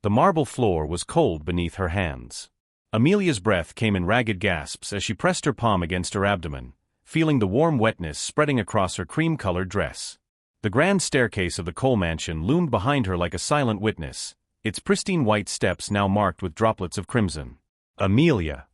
The marble floor was cold beneath her hands. Amelia's breath came in ragged gasps as she pressed her palm against her abdomen, feeling the warm wetness spreading across her cream-colored dress. The grand staircase of the Cole mansion loomed behind her like a silent witness, its pristine white steps now marked with droplets of crimson. Amelia.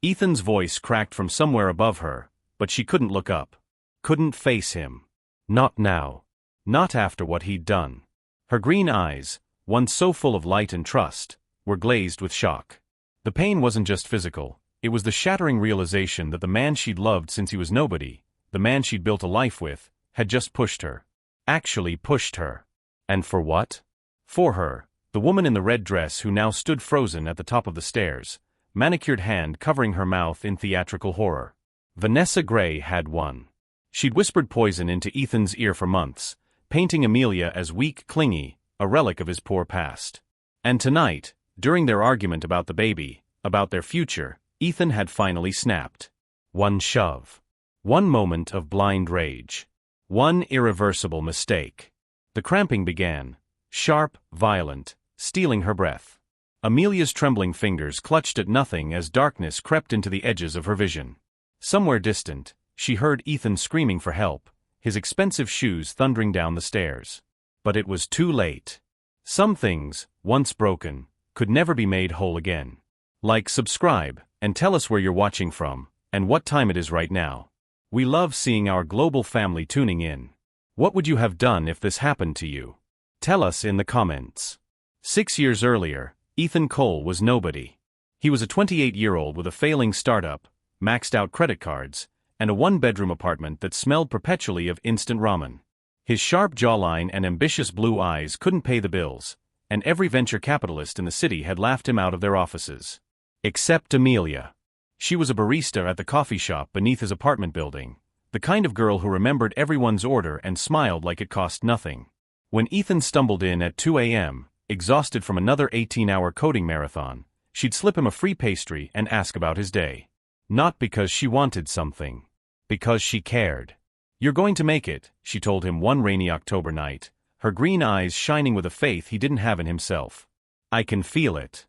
Ethan's voice cracked from somewhere above her, but she couldn't look up. Couldn't face him. Not now. Not after what he'd done. Her green eyes, once so full of light and trust, were glazed with shock. The pain wasn't just physical, it was the shattering realization that the man she'd loved since he was nobody, the man she'd built a life with, had just pushed her. Actually pushed her. And for what? For her, the woman in the red dress who now stood frozen at the top of the stairs, manicured hand covering her mouth in theatrical horror. Vanessa Gray had won. She'd whispered poison into Ethan's ear for months, painting Amelia as weak, clingy, a relic of his poor past. And tonight, during their argument about the baby, about their future, Ethan had finally snapped. One shove. One moment of blind rage. One irreversible mistake. The cramping began, sharp, violent, stealing her breath. Amelia's trembling fingers clutched at nothing as darkness crept into the edges of her vision. Somewhere distant, she heard Ethan screaming for help, his expensive shoes thundering down the stairs. But it was too late. Some things, once broken, could never be made whole again. Like, subscribe, and tell us where you're watching from, and what time it is right now. We love seeing our global family tuning in. What would you have done if this happened to you? Tell us in the comments. 6 years earlier, Ethan Cole was nobody. He was a 28-year-old with a failing startup, maxed-out credit cards, and a one-bedroom apartment that smelled perpetually of instant ramen. His sharp jawline and ambitious blue eyes couldn't pay the bills, and every venture capitalist in the city had laughed him out of their offices. Except Amelia. She was a barista at the coffee shop beneath his apartment building, the kind of girl who remembered everyone's order and smiled like it cost nothing. When Ethan stumbled in at 2 a.m., exhausted from another 18-hour coding marathon, she'd slip him a free pastry and ask about his day. Not because she wanted something. Because she cared. You're going to make it, she told him one rainy October night, her green eyes shining with a faith he didn't have in himself. I can feel it.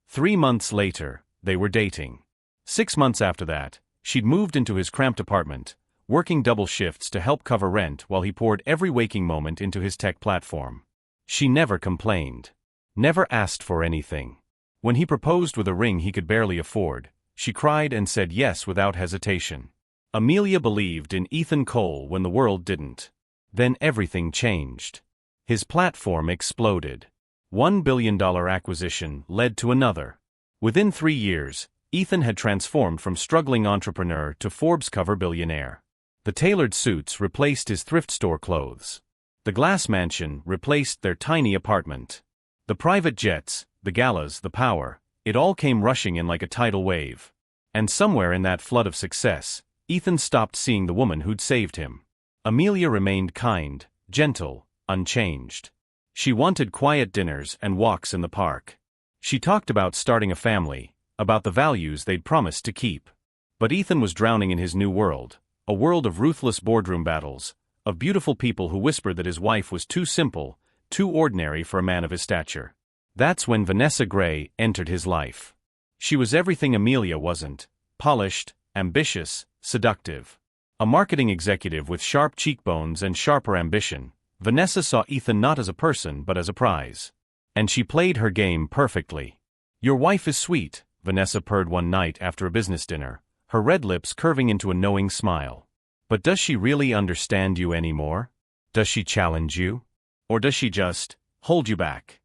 3 months later, they were dating. 6 months after that, she'd moved into his cramped apartment, working double shifts to help cover rent while he poured every waking moment into his tech platform. She never complained. Never asked for anything. When he proposed with a ring he could barely afford, she cried and said yes without hesitation. Amelia believed in Ethan Cole when the world didn't. Then everything changed. His platform exploded. $1 billion acquisition led to another. Within 3 years, Ethan had transformed from struggling entrepreneur to Forbes cover billionaire. The tailored suits replaced his thrift store clothes. The glass mansion replaced their tiny apartment. The private jets, the galas, the power, it all came rushing in like a tidal wave. And somewhere in that flood of success, Ethan stopped seeing the woman who'd saved him. Amelia remained kind, gentle, unchanged. She wanted quiet dinners and walks in the park. She talked about starting a family, about the values they'd promised to keep. But Ethan was drowning in his new world, a world of ruthless boardroom battles, of beautiful people who whispered that his wife was too simple, too ordinary for a man of his stature. That's when Vanessa Gray entered his life. She was everything Amelia wasn't: polished, ambitious, seductive. A marketing executive with sharp cheekbones and sharper ambition, Vanessa saw Ethan not as a person but as a prize. And she played her game perfectly. "Your wife is sweet," Vanessa purred one night after a business dinner, her red lips curving into a knowing smile. "But does she really understand you anymore? Does she challenge you? Or does she just hold you back?"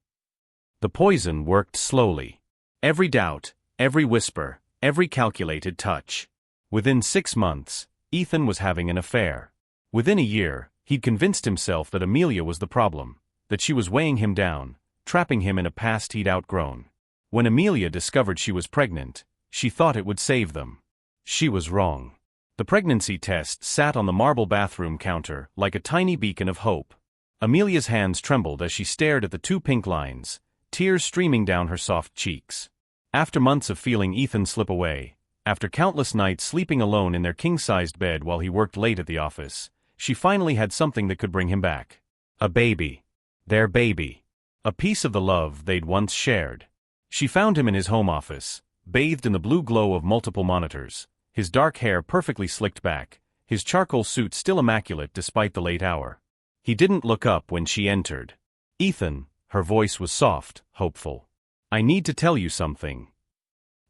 The poison worked slowly. Every doubt, every whisper, every calculated touch. Within 6 months, Ethan was having an affair. Within a year, he'd convinced himself that Amelia was the problem, that she was weighing him down, trapping him in a past he'd outgrown. When Amelia discovered she was pregnant, she thought it would save them. She was wrong. The pregnancy test sat on the marble bathroom counter like a tiny beacon of hope. Amelia's hands trembled as she stared at the 2 pink lines, tears streaming down her soft cheeks. After months of feeling Ethan slip away, after countless nights sleeping alone in their king-sized bed while he worked late at the office, she finally had something that could bring him back. A baby. Their baby. a piece of the love they'd once shared. She found him in his home office, bathed in the blue glow of multiple monitors, his dark hair perfectly slicked back, his charcoal suit still immaculate despite the late hour. He didn't look up when she entered. "Ethan," her voice was soft, hopeful. "I need to tell you something."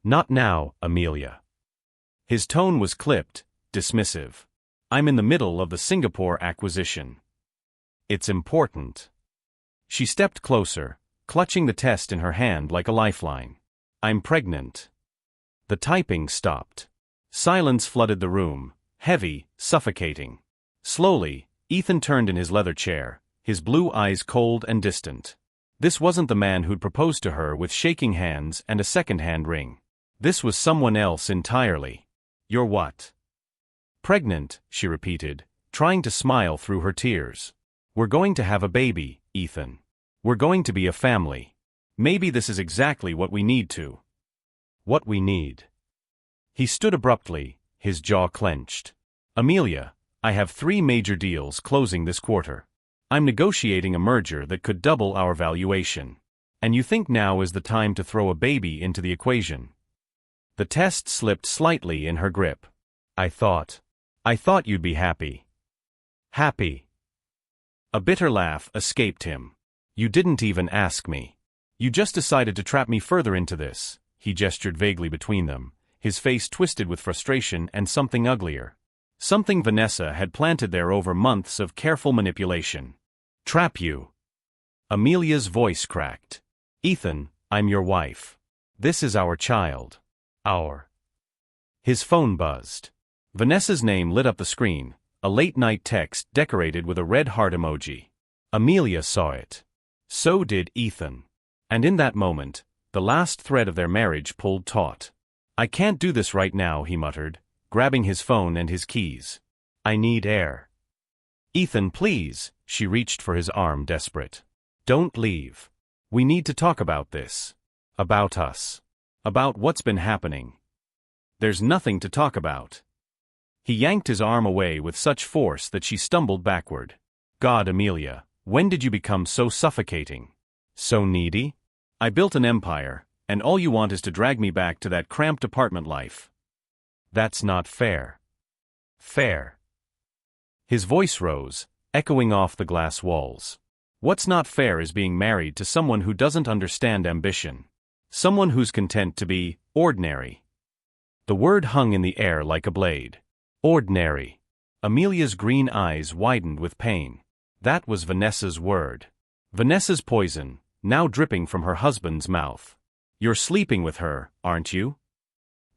"Not now, Amelia." His tone was clipped, dismissive. "I'm in the middle of the Singapore acquisition. It's important." She stepped closer, clutching the test in her hand like a lifeline. "I'm pregnant." The typing stopped. Silence flooded the room, heavy, suffocating. Slowly, Ethan turned in his leather chair, his blue eyes cold and distant. This wasn't the man who'd proposed to her with shaking hands and a second-hand ring. This was someone else entirely. "You're what?" "Pregnant," she repeated, trying to smile through her tears. "We're going to have a baby, Ethan. We're going to be a family. Maybe this is exactly what we need to." "What we need?" He stood abruptly, his jaw clenched. "Amelia, I have 3 major deals closing this quarter. I'm negotiating a merger that could double our valuation. And you think now is the time to throw a baby into the equation?" The test slipped slightly in her grip. I thought you'd be happy." "Happy?" A bitter laugh escaped him. "You didn't even ask me. You just decided to trap me further into this." He gestured vaguely between them, his face twisted with frustration and something uglier. Something Vanessa had planted there over months of careful manipulation. "Trap you?" Amelia's voice cracked. "Ethan, I'm your wife. This is our child. Our..." His phone buzzed. Vanessa's name lit up the screen, a late-night text decorated with a red heart emoji. Amelia saw it. So did Ethan. And in that moment, the last thread of their marriage pulled taut. "I can't do this right now," he muttered, grabbing his phone and his keys. "I need air." "Ethan, please," she reached for his arm, desperate. "Don't leave. We need to talk about this. About us. About what's been happening." "There's nothing to talk about." He yanked his arm away with such force that she stumbled backward. "God, Amelia, when did you become so suffocating? So needy? I built an empire, and all you want is to drag me back to that cramped apartment life. That's not fair." "Fair?" His voice rose, echoing off the glass walls. "What's not fair is being married to someone who doesn't understand ambition. Someone who's content to be ordinary." The word hung in the air like a blade. Ordinary. Amelia's green eyes widened with pain. That was Vanessa's word. Vanessa's poison, now dripping from her husband's mouth. "You're sleeping with her, aren't you?"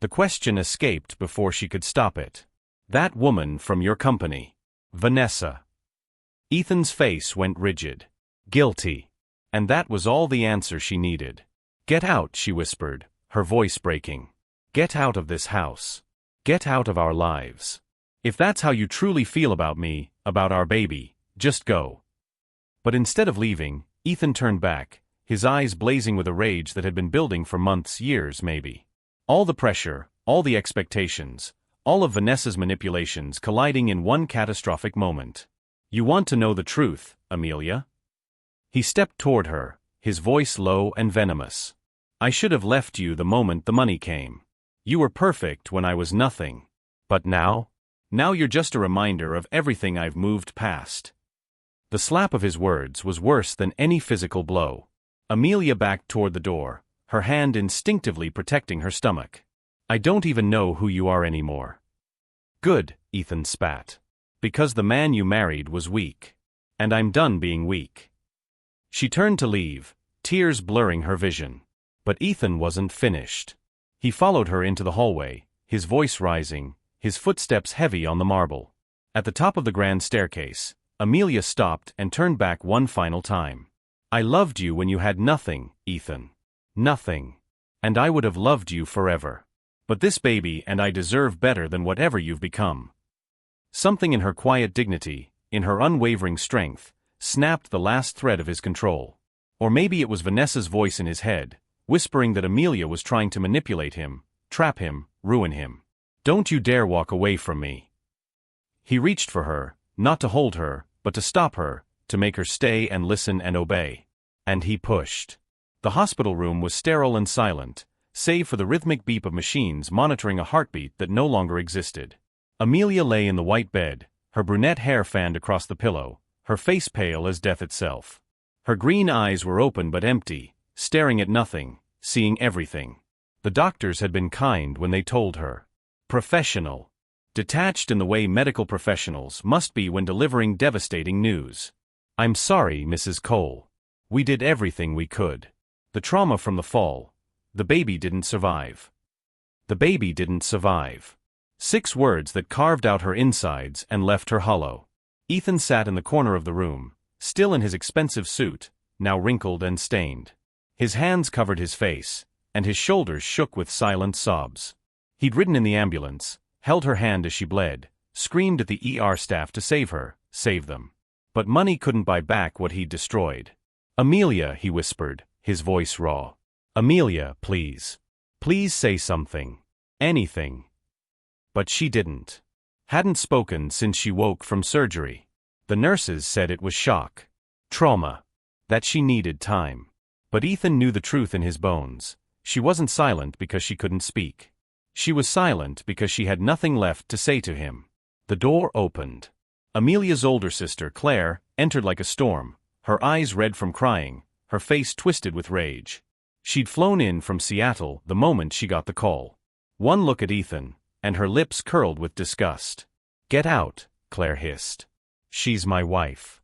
The question escaped before she could stop it. "That woman from your company. Vanessa." Ethan's face went rigid. Guilty. And that was all the answer she needed. "Get out," she whispered, her voice breaking. "Get out of this house. Get out of our lives. If that's how you truly feel about me, about our baby, just go." But instead of leaving, Ethan turned back, his eyes blazing with a rage that had been building for months, years maybe. All the pressure, all the expectations, all of Vanessa's manipulations colliding in one catastrophic moment. "You want to know the truth, Amelia?" He stepped toward her, his voice low and venomous. "I should have left you the moment the money came. You were perfect when I was nothing. But now? Now you're just a reminder of everything I've moved past." The slap of his words was worse than any physical blow. Amelia backed toward the door, her hand instinctively protecting her stomach. "I don't even know who you are anymore." "Good," Ethan spat. "Because the man you married was weak. And I'm done being weak." She turned to leave, tears blurring her vision. But Ethan wasn't finished. He followed her into the hallway, his voice rising, his footsteps heavy on the marble. At the top of the grand staircase, Amelia stopped and turned back one final time. "I loved you when you had nothing, Ethan. Nothing. And I would have loved you forever. But this baby and I deserve better than whatever you've become." Something in her quiet dignity, in her unwavering strength, snapped the last thread of his control. Or maybe it was Vanessa's voice in his head, whispering that Amelia was trying to manipulate him, trap him, ruin him. "Don't you dare walk away from me." He reached for her, not to hold her, but to stop her, to make her stay and listen and obey. And he pushed. The hospital room was sterile and silent, save for the rhythmic beep of machines monitoring a heartbeat that no longer existed. Amelia lay in the white bed, her brunette hair fanned across the pillow, her face pale as death itself. Her green eyes were open but empty, staring at nothing, seeing everything. The doctors had been kind when they told her. Professional. Detached in the way medical professionals must be when delivering devastating news. "I'm sorry, Mrs. Cole. We did everything we could. The trauma from the fall. The baby didn't survive. The baby didn't survive." 6 words that carved out her insides and left her hollow. Ethan sat in the corner of the room, still in his expensive suit, now wrinkled and stained. His hands covered his face, and his shoulders shook with silent sobs. He'd ridden in the ambulance, held her hand as she bled, screamed at the ER staff to save her, save them. But money couldn't buy back what he'd destroyed. "Amelia," he whispered, his voice raw. "Amelia, please. Please say something. Anything." But she didn't. Hadn't spoken since she woke from surgery. The nurses said it was shock. Trauma. That she needed time. But Ethan knew the truth in his bones. She wasn't silent because she couldn't speak. She was silent because she had nothing left to say to him. The door opened. Amelia's older sister, Claire, entered like a storm, her eyes red from crying, her face twisted with rage. She'd flown in from Seattle the moment she got the call. One look at Ethan, and her lips curled with disgust. "Get out," Claire hissed. "She's my wife."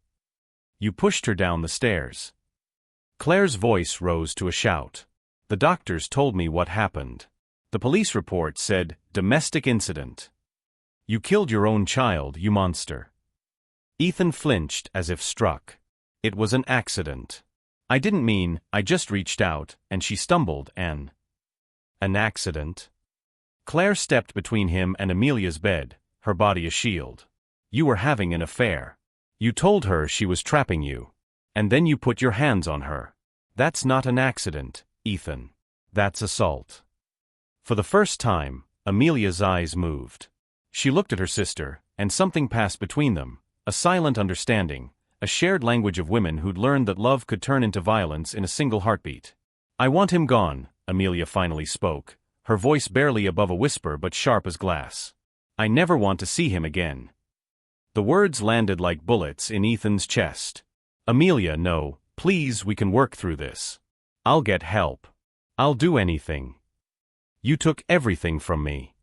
"You pushed her down the stairs." Claire's voice rose to a shout. "The doctors told me what happened. The police report said, domestic incident. You killed your own child, you monster." Ethan flinched as if struck. "It was an accident. I didn't mean, I just reached out," and she stumbled. An accident?" Claire stepped between him and Amelia's bed, her body a shield. "You were having an affair. You told her she was trapping you. And then you put your hands on her. That's not an accident, Ethan. That's assault." For the first time, Amelia's eyes moved. She looked at her sister, and something passed between them, a silent understanding, a shared language of women who'd learned that love could turn into violence in a single heartbeat. "I want him gone," Amelia finally spoke, her voice barely above a whisper but sharp as glass. "I never want to see him again." The words landed like bullets in Ethan's chest. "Amelia, no, please, we can work through this. I'll get help. I'll do anything. You took everything from me."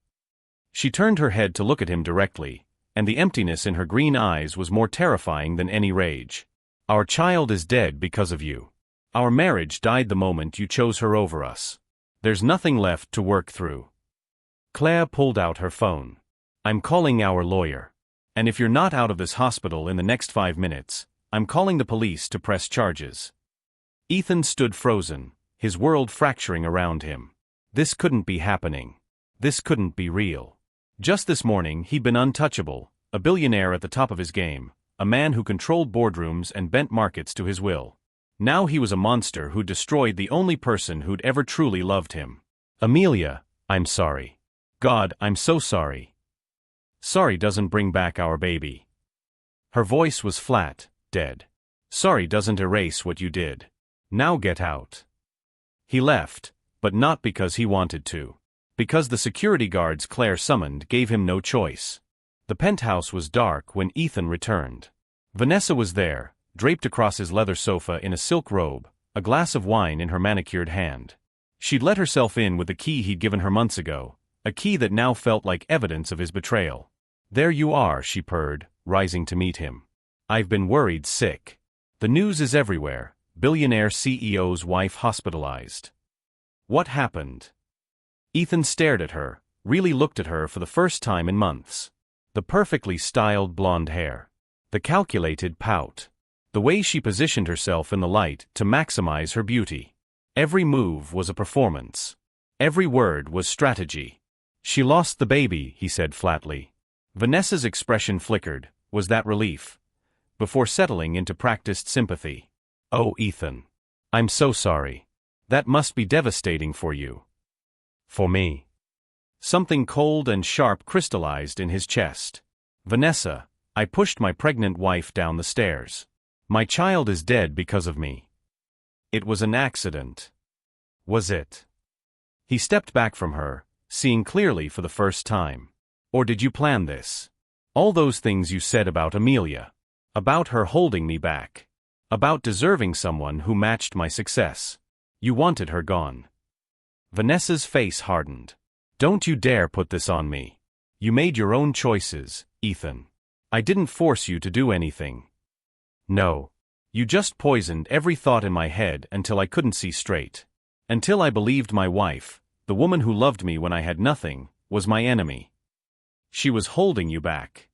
She turned her head to look at him directly, and the emptiness in her green eyes was more terrifying than any rage. "Our child is dead because of you. Our marriage died the moment you chose her over us. There's nothing left to work through." Claire pulled out her phone. "I'm calling our lawyer. And if you're not out of this hospital in the next 5 minutes, I'm calling the police to press charges." Ethan stood frozen, his world fracturing around him. This couldn't be happening. This couldn't be real. Just this morning he'd been untouchable, a billionaire at the top of his game, a man who controlled boardrooms and bent markets to his will. Now he was a monster who destroyed the only person who'd ever truly loved him. "Amelia, I'm sorry. God, I'm so sorry. Sorry doesn't bring back our baby." Her voice was flat, dead. "Sorry doesn't erase what you did. Now get out." He left, but not because he wanted to. Because the security guards Claire summoned gave him no choice. The penthouse was dark when Ethan returned. Vanessa was there, draped across his leather sofa in a silk robe, a glass of wine in her manicured hand. She'd let herself in with the key he'd given her months ago, a key that now felt like evidence of his betrayal. "There you are," she purred, rising to meet him. "I've been worried sick. The news is everywhere, billionaire CEO's wife hospitalized." "What happened?" Ethan stared at her, really looked at her for the first time in months. The perfectly styled blonde hair. The calculated pout. The way she positioned herself in the light to maximize her beauty. Every move was a performance. Every word was strategy. "She lost the baby," he said flatly. Vanessa's expression flickered. Was that relief? Before settling into practiced sympathy. "Oh, Ethan. I'm so sorry. That must be devastating for you." "For me." Something cold and sharp crystallized in his chest. "Vanessa, I pushed my pregnant wife down the stairs. My child is dead because of me." It was an accident. Was it? He stepped back from her, seeing clearly for the first time. Or did you plan this? All those things you said about Amelia. About her holding me back. About deserving someone who matched my success. You wanted her gone. Vanessa's face hardened. Don't you dare put this on me. You made your own choices, Ethan. I didn't force you to do anything. No. You just poisoned every thought in my head until I couldn't see straight. Until I believed my wife, the woman who loved me when I had nothing, was my enemy. She was holding you back.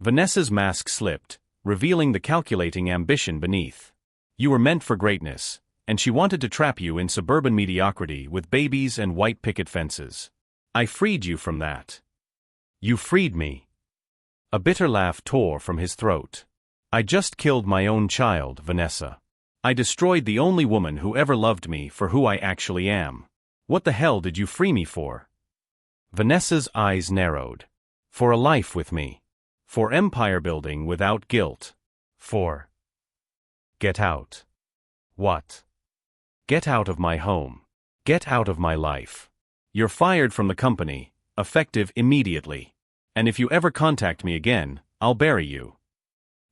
Vanessa's mask slipped, revealing the calculating ambition beneath. You were meant for greatness, and she wanted to trap you in suburban mediocrity with babies and white picket fences. I freed you from that. You freed me. A bitter laugh tore from his throat. I just killed my own child, Vanessa. I destroyed the only woman who ever loved me for who I actually am. What the hell did you free me for? Vanessa's eyes narrowed. For a life with me. For empire building without guilt. For... Get out. What? Get out of my home. Get out of my life. You're fired from the company, effective immediately. And if you ever contact me again, I'll bury you.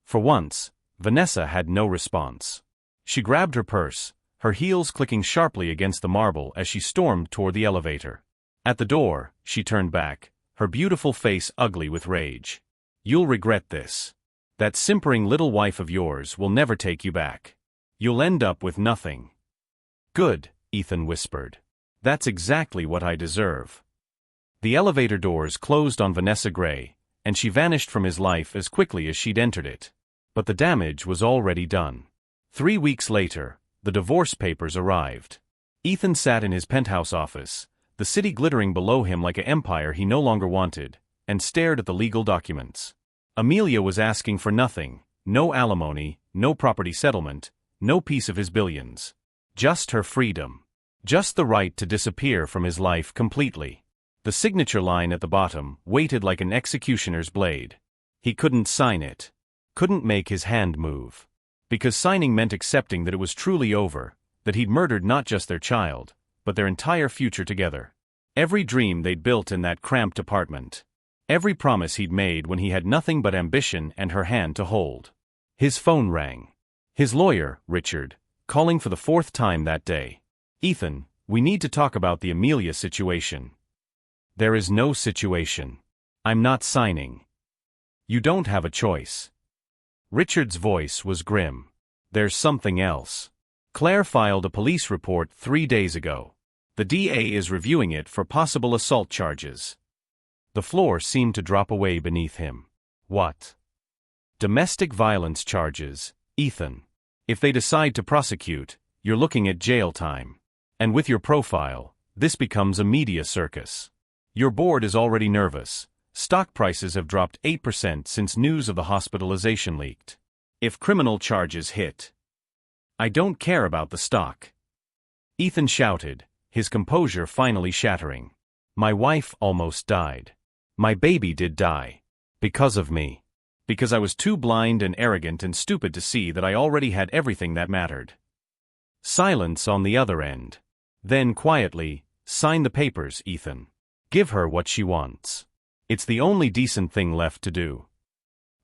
For once, Vanessa had no response. She grabbed her purse, her heels clicking sharply against the marble as she stormed toward the elevator. At the door, she turned back, her beautiful face ugly with rage. You'll regret this. That simpering little wife of yours will never take you back. You'll end up with nothing. Good, Ethan whispered. That's exactly what I deserve. The elevator doors closed on Vanessa Gray, and she vanished from his life as quickly as she'd entered it. But the damage was already done. 3 weeks later, the divorce papers arrived. Ethan sat in his penthouse office, the city glittering below him like an empire he no longer wanted, and stared at the legal documents. Amelia was asking for nothing, no alimony, no property settlement, no piece of his billions. Just her freedom. Just the right to disappear from his life completely. The signature line at the bottom weighted like an executioner's blade. He couldn't sign it. Couldn't make his hand move. Because signing meant accepting that it was truly over, that he'd murdered not just their child, but their entire future together. Every dream they'd built in that cramped apartment. Every promise he'd made when he had nothing but ambition and her hand to hold. His phone rang. His lawyer, Richard, calling for the 4th time that day. Ethan, we need to talk about the Amelia situation. There is no situation. I'm not signing. You don't have a choice. Richard's voice was grim. There's something else. Claire filed a police report 3 days ago. The DA is reviewing it for possible assault charges. The floor seemed to drop away beneath him. What? Domestic violence charges, Ethan. If they decide to prosecute, you're looking at jail time. And with your profile, this becomes a media circus. Your board is already nervous. Stock prices have dropped 8% since news of the hospitalization leaked. If criminal charges hit. I don't care about the stock. Ethan shouted, his composure finally shattering. My wife almost died. My baby did die. Because of me. Because I was too blind and arrogant and stupid to see that I already had everything that mattered. Silence on the other end. Then quietly, sign the papers, Ethan. Give her what she wants. It's the only decent thing left to do.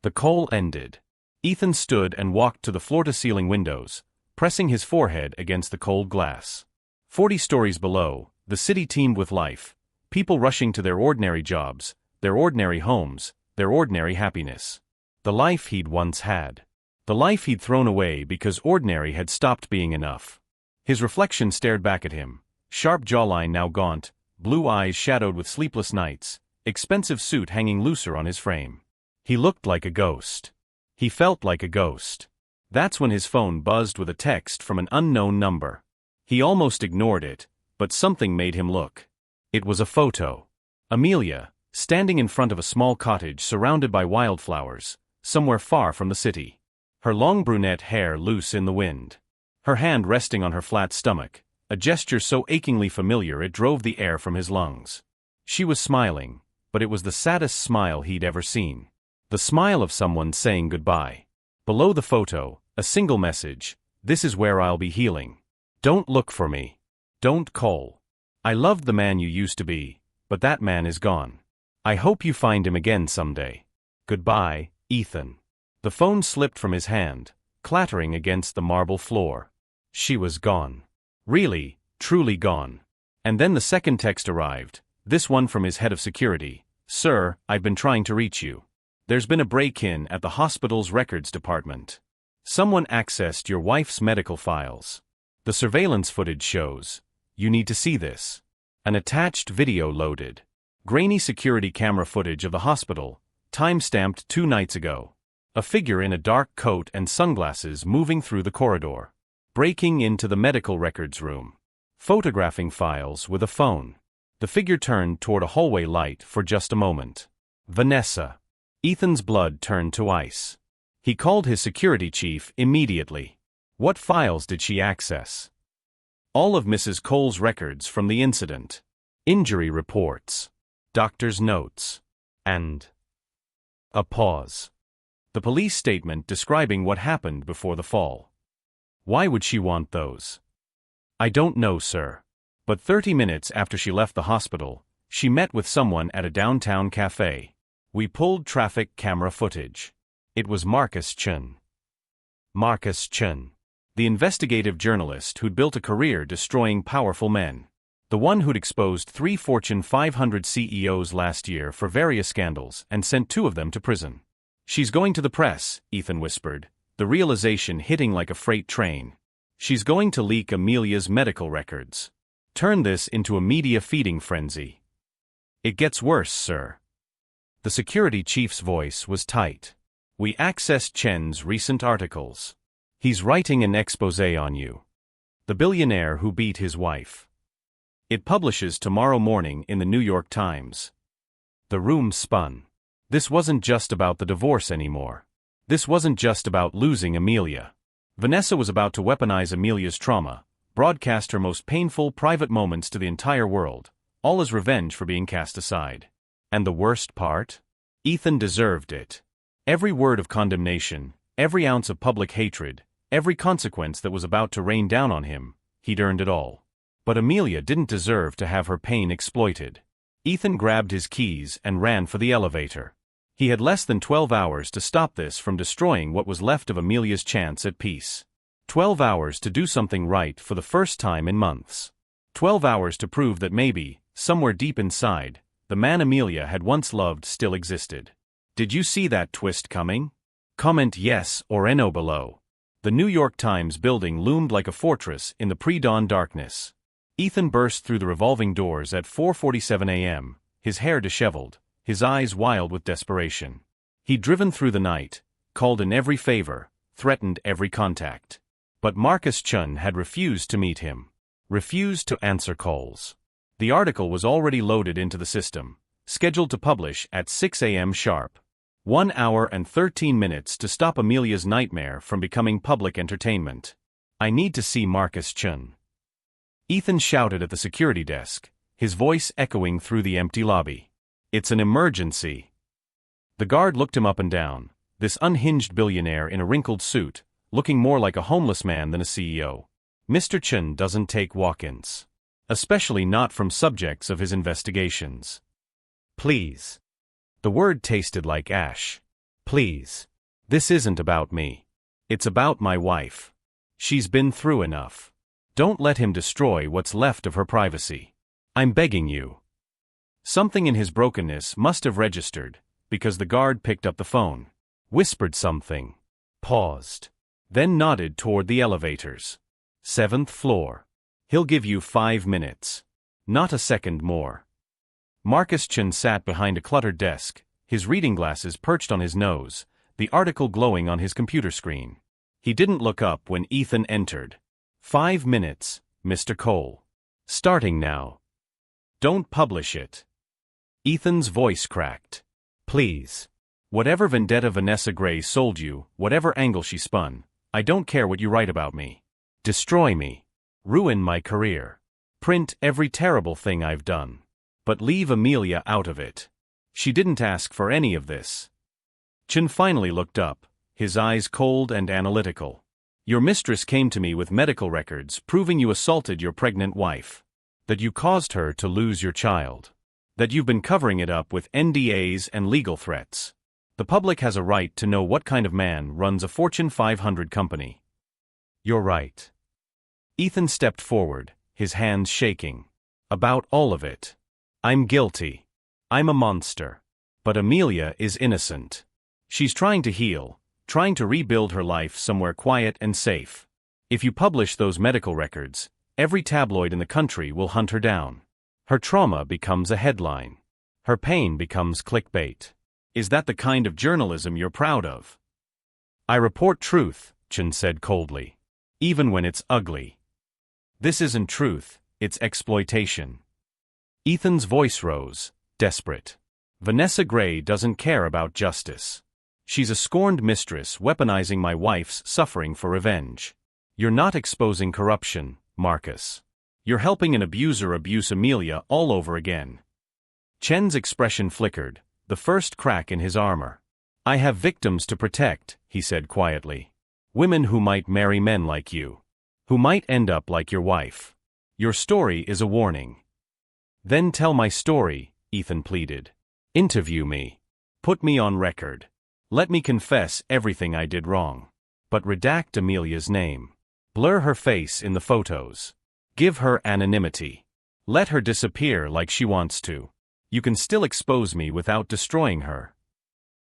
The call ended. Ethan stood and walked to the floor-to-ceiling windows, pressing his forehead against the cold glass. 40 stories below, the city teemed with life, people rushing to their ordinary jobs, their ordinary homes, their ordinary happiness. The life he'd once had. The life he'd thrown away because ordinary had stopped being enough. His reflection stared back at him, sharp jawline now gaunt, blue eyes shadowed with sleepless nights, expensive suit hanging looser on his frame. He looked like a ghost. He felt like a ghost. That's when his phone buzzed with a text from an unknown number. He almost ignored it, but something made him look. It was a photo. Amelia, standing in front of a small cottage surrounded by wildflowers, somewhere far from the city. Her long brunette hair loose in the wind. Her hand resting on her flat stomach, a gesture so achingly familiar it drove the air from his lungs. She was smiling, but it was the saddest smile he'd ever seen. The smile of someone saying goodbye. Below the photo, a single message, This is where I'll be healing. Don't look for me. Don't call. I loved the man you used to be, but that man is gone. I hope you find him again someday. Goodbye, Ethan. The phone slipped from his hand, clattering against the marble floor. She was gone. Really, truly gone. And then the second text arrived, this one from his head of security. Sir, I've been trying to reach you. There's been a break-in at the hospital's records department. Someone accessed your wife's medical files. The surveillance footage shows. You need to see this. An attached video loaded. Grainy security camera footage of the hospital, time-stamped 2 nights ago. A figure in a dark coat and sunglasses moving through the corridor. Breaking into the medical records room. Photographing files with a phone. The figure turned toward a hallway light for just a moment. Vanessa. Ethan's blood turned to ice. He called his security chief immediately. What files did she access? All of Mrs. Cole's records from the incident. Injury reports. Doctor's notes. And a pause. The police statement describing what happened before the fall. Why would she want those? I don't know, sir. But 30 minutes after she left the hospital, she met with someone at a downtown cafe. We pulled traffic camera footage. It was Marcus Chun. Marcus Chun. The investigative journalist who'd built a career destroying powerful men. The one who'd exposed 3 Fortune 500 CEOs last year for various scandals and sent 2 of them to prison. She's going to the press, Ethan whispered, the realization hitting like a freight train. She's going to leak Amelia's medical records. Turn this into a media feeding frenzy. It gets worse, sir. The security chief's voice was tight. We accessed Chen's recent articles. He's writing an exposé on you. The billionaire who beat his wife. It publishes tomorrow morning in the New York Times. The room spun. This wasn't just about the divorce anymore. This wasn't just about losing Amelia. Vanessa was about to weaponize Amelia's trauma, broadcast her most painful private moments to the entire world, all as revenge for being cast aside. And the worst part? Ethan deserved it. Every word of condemnation, every ounce of public hatred, every consequence that was about to rain down on him, he'd earned it all. But Amelia didn't deserve to have her pain exploited. Ethan grabbed his keys and ran for the elevator. He had less than 12 hours to stop this from destroying what was left of Amelia's chance at peace. 12 hours to do something right for the first time in months. 12 hours to prove that maybe, somewhere deep inside, the man Amelia had once loved still existed. Did you see that twist coming? Comment yes or no below. The New York Times building loomed like a fortress in the pre-dawn darkness. Ethan burst through the revolving doors at 4:47 a.m., his hair disheveled, his eyes wild with desperation. He'd driven through the night, called in every favor, threatened every contact. But Marcus Chun had refused to meet him. Refused to answer calls. The article was already loaded into the system, scheduled to publish at 6 a.m. sharp. 1 hour and 13 minutes to stop Amelia's nightmare from becoming public entertainment. I need to see Marcus Chun. Ethan shouted at the security desk, his voice echoing through the empty lobby. It's an emergency. The guard looked him up and down, this unhinged billionaire in a wrinkled suit, looking more like a homeless man than a CEO. Mr. Chun doesn't take walk-ins. Especially not from subjects of his investigations. Please. The word tasted like ash. Please. This isn't about me. It's about my wife. She's been through enough. Don't let him destroy what's left of her privacy. I'm begging you. Something in his brokenness must have registered, because the guard picked up the phone, whispered something, paused, then nodded toward the elevators. 7th floor. He'll give you 5 minutes. Not a second more. Marcus Chun sat behind a cluttered desk, his reading glasses perched on his nose, the article glowing on his computer screen. He didn't look up when Ethan entered. 5 minutes, Mr. Cole. Starting now. Don't publish it. Ethan's voice cracked. Please. Whatever vendetta Vanessa Gray sold you, whatever angle she spun, I don't care what you write about me. Destroy me. Ruin my career. Print every terrible thing I've done. But leave Amelia out of it. She didn't ask for any of this. Chun finally looked up, his eyes cold and analytical. Your mistress came to me with medical records proving you assaulted your pregnant wife. That you caused her to lose your child. That you've been covering it up with NDAs and legal threats. The public has a right to know what kind of man runs a Fortune 500 company. You're right. Ethan stepped forward, his hands shaking. About all of it. I'm guilty. I'm a monster. But Amelia is innocent. She's trying to heal, trying to rebuild her life somewhere quiet and safe. If you publish those medical records, every tabloid in the country will hunt her down. Her trauma becomes a headline. Her pain becomes clickbait. Is that the kind of journalism you're proud of? I report truth, Chen said coldly. Even when it's ugly. This isn't truth, it's exploitation. Ethan's voice rose, desperate. Vanessa Gray doesn't care about justice. She's a scorned mistress weaponizing my wife's suffering for revenge. You're not exposing corruption, Marcus. You're helping an abuser abuse Amelia all over again. Chen's expression flickered, the first crack in his armor. I have victims to protect, he said quietly. Women who might marry men like you. Who might end up like your wife. Your story is a warning. Then tell my story, Ethan pleaded. Interview me. Put me on record. Let me confess everything I did wrong. But redact Amelia's name. Blur her face in the photos. Give her anonymity. Let her disappear like she wants to. You can still expose me without destroying her.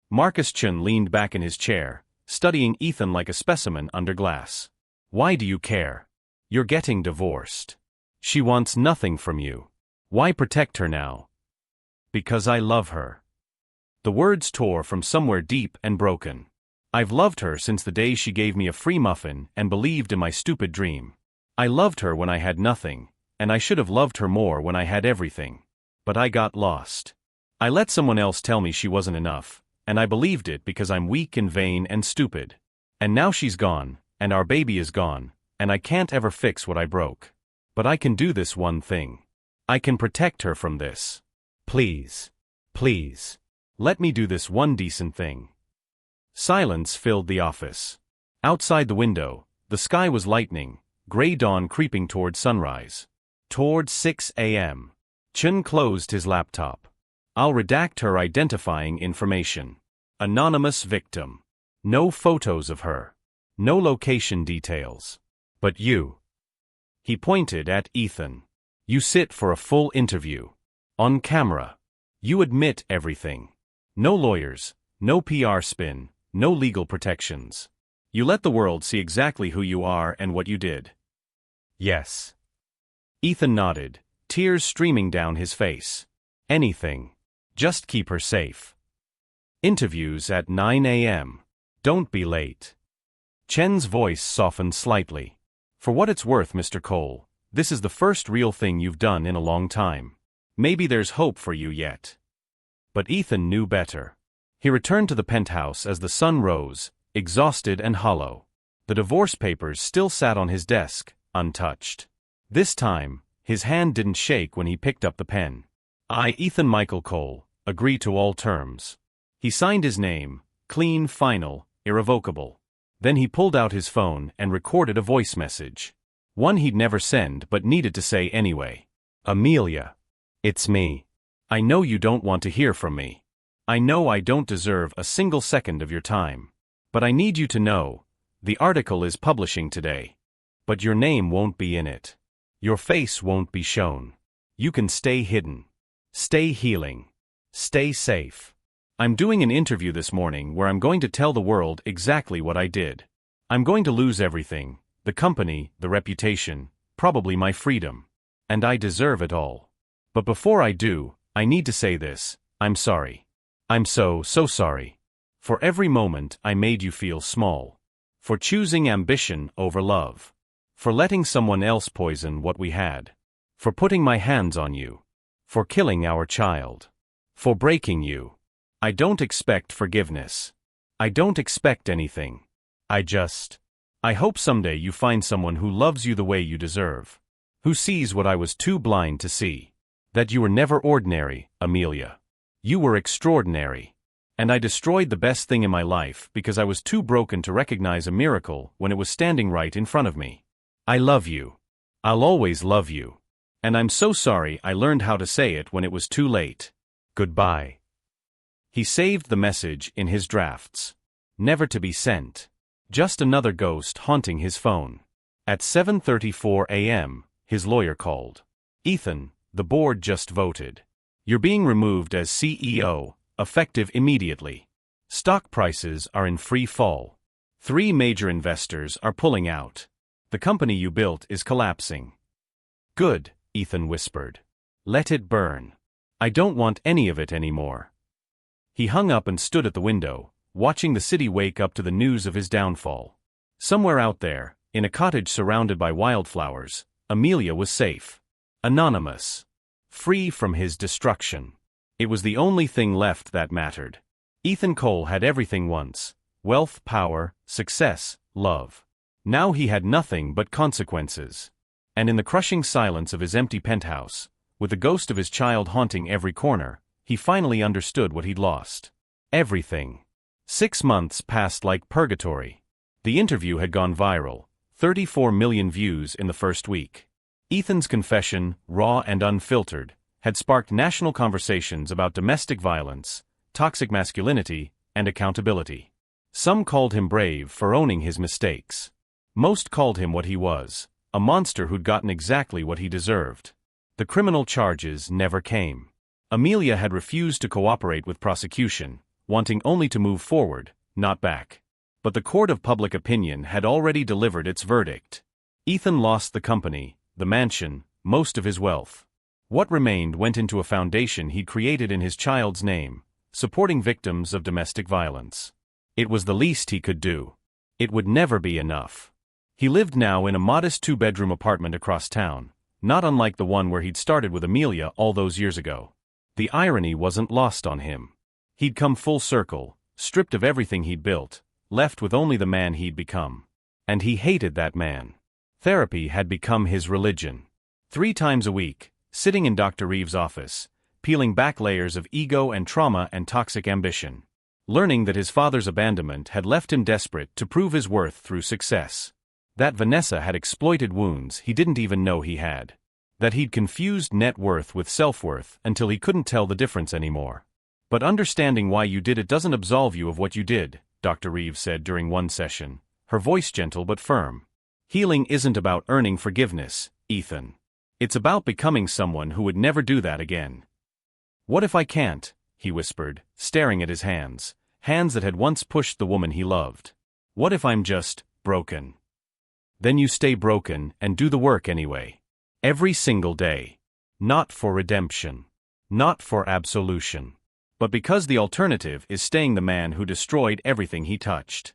Marcus Chen leaned back in his chair, studying Ethan like a specimen under glass. Why do you care? You're getting divorced. She wants nothing from you. Why protect her now? Because I love her. The words tore from somewhere deep and broken. I've loved her since the day she gave me a free muffin and believed in my stupid dream. I loved her when I had nothing, and I should have loved her more when I had everything. But I got lost. I let someone else tell me she wasn't enough, and I believed it because I'm weak and vain and stupid. And now she's gone, and our baby is gone, and I can't ever fix what I broke. But I can do this one thing. I can protect her from this. Please. Please. Let me do this one decent thing. Silence filled the office. Outside the window, the sky was lightening, gray dawn creeping toward sunrise. Toward 6 a.m. Chen closed his laptop. I'll redact her identifying information. Anonymous victim. No photos of her. No location details. But you. He pointed at Ethan. You sit for a full interview. On camera. You admit everything. No lawyers, no PR spin, no legal protections. You let the world see exactly who you are and what you did. Yes. Ethan nodded, tears streaming down his face. Anything. Just keep her safe. Interviews at 9 a.m. Don't be late. Chen's voice softened slightly. For what it's worth, Mr. Cole, this is the first real thing you've done in a long time. Maybe there's hope for you yet. But Ethan knew better. He returned to the penthouse as the sun rose, exhausted and hollow. The divorce papers still sat on his desk, untouched. This time, his hand didn't shake when he picked up the pen. I, Ethan Michael Cole, agree to all terms. He signed his name, clean, final, irrevocable. Then he pulled out his phone and recorded a voice message. One he'd never send but needed to say anyway. Amelia. It's me. I know you don't want to hear from me. I know I don't deserve a single second of your time. But I need you to know, the article is publishing today. But your name won't be in it. Your face won't be shown. You can stay hidden. Stay healing. Stay safe. I'm doing an interview this morning where I'm going to tell the world exactly what I did. I'm going to lose everything, the company, the reputation, probably my freedom. And I deserve it all. But before I do, I need to say this, I'm sorry. I'm so sorry. For every moment I made you feel small. For choosing ambition over love. For letting someone else poison what we had. For putting my hands on you. For killing our child. For breaking you. I don't expect forgiveness. I don't expect anything. I hope someday you find someone who loves you the way you deserve. Who sees what I was too blind to see. That you were never ordinary, Amelia. You were extraordinary. And I destroyed the best thing in my life because I was too broken to recognize a miracle when it was standing right in front of me. I love you. I'll always love you. And I'm so sorry I learned how to say it when it was too late. Goodbye. He saved the message in his drafts. Never to be sent. Just another ghost haunting his phone. At 7:34 a.m., his lawyer called. Ethan, the board just voted. You're being removed as CEO, effective immediately. Stock prices are in free fall. 3 major investors are pulling out. The company you built is collapsing. Good, Ethan whispered. Let it burn. I don't want any of it anymore. He hung up and stood at the window, watching the city wake up to the news of his downfall. Somewhere out there, in a cottage surrounded by wildflowers, Amelia was safe. Anonymous. Free from his destruction. It was the only thing left that mattered. Ethan Cole had everything once. Wealth, power, success, love. Now he had nothing but consequences. And in the crushing silence of his empty penthouse, with the ghost of his child haunting every corner, he finally understood what he'd lost. Everything. 6 months passed like purgatory. The interview had gone viral, 34 million views in the first week. Ethan's confession, raw and unfiltered, had sparked national conversations about domestic violence, toxic masculinity, and accountability. Some called him brave for owning his mistakes. Most called him what he was, a monster who'd gotten exactly what he deserved. The criminal charges never came. Amelia had refused to cooperate with prosecution, wanting only to move forward, not back. But the court of public opinion had already delivered its verdict. Ethan lost the company, the mansion, most of his wealth. What remained went into a foundation he'd created in his child's name, supporting victims of domestic violence. It was the least he could do. It would never be enough. He lived now in a modest 2-bedroom apartment across town, not unlike the one where he'd started with Amelia all those years ago. The irony wasn't lost on him. He'd come full circle, stripped of everything he'd built, left with only the man he'd become. And he hated that man. Therapy had become his religion. 3 times a week, sitting in Dr. Reeves' office, peeling back layers of ego and trauma and toxic ambition. Learning that his father's abandonment had left him desperate to prove his worth through success. That Vanessa had exploited wounds he didn't even know he had. That he'd confused net worth with self-worth until he couldn't tell the difference anymore. But understanding why you did it doesn't absolve you of what you did, Dr. Reeves said during one session, her voice gentle but firm. Healing isn't about earning forgiveness, Ethan. It's about becoming someone who would never do that again. What if I can't? He whispered, staring at his hands that had once pushed the woman he loved. What if I'm just broken? Then you stay broken and do the work anyway. Every single day. Not for redemption. Not for absolution. But because the alternative is staying the man who destroyed everything he touched.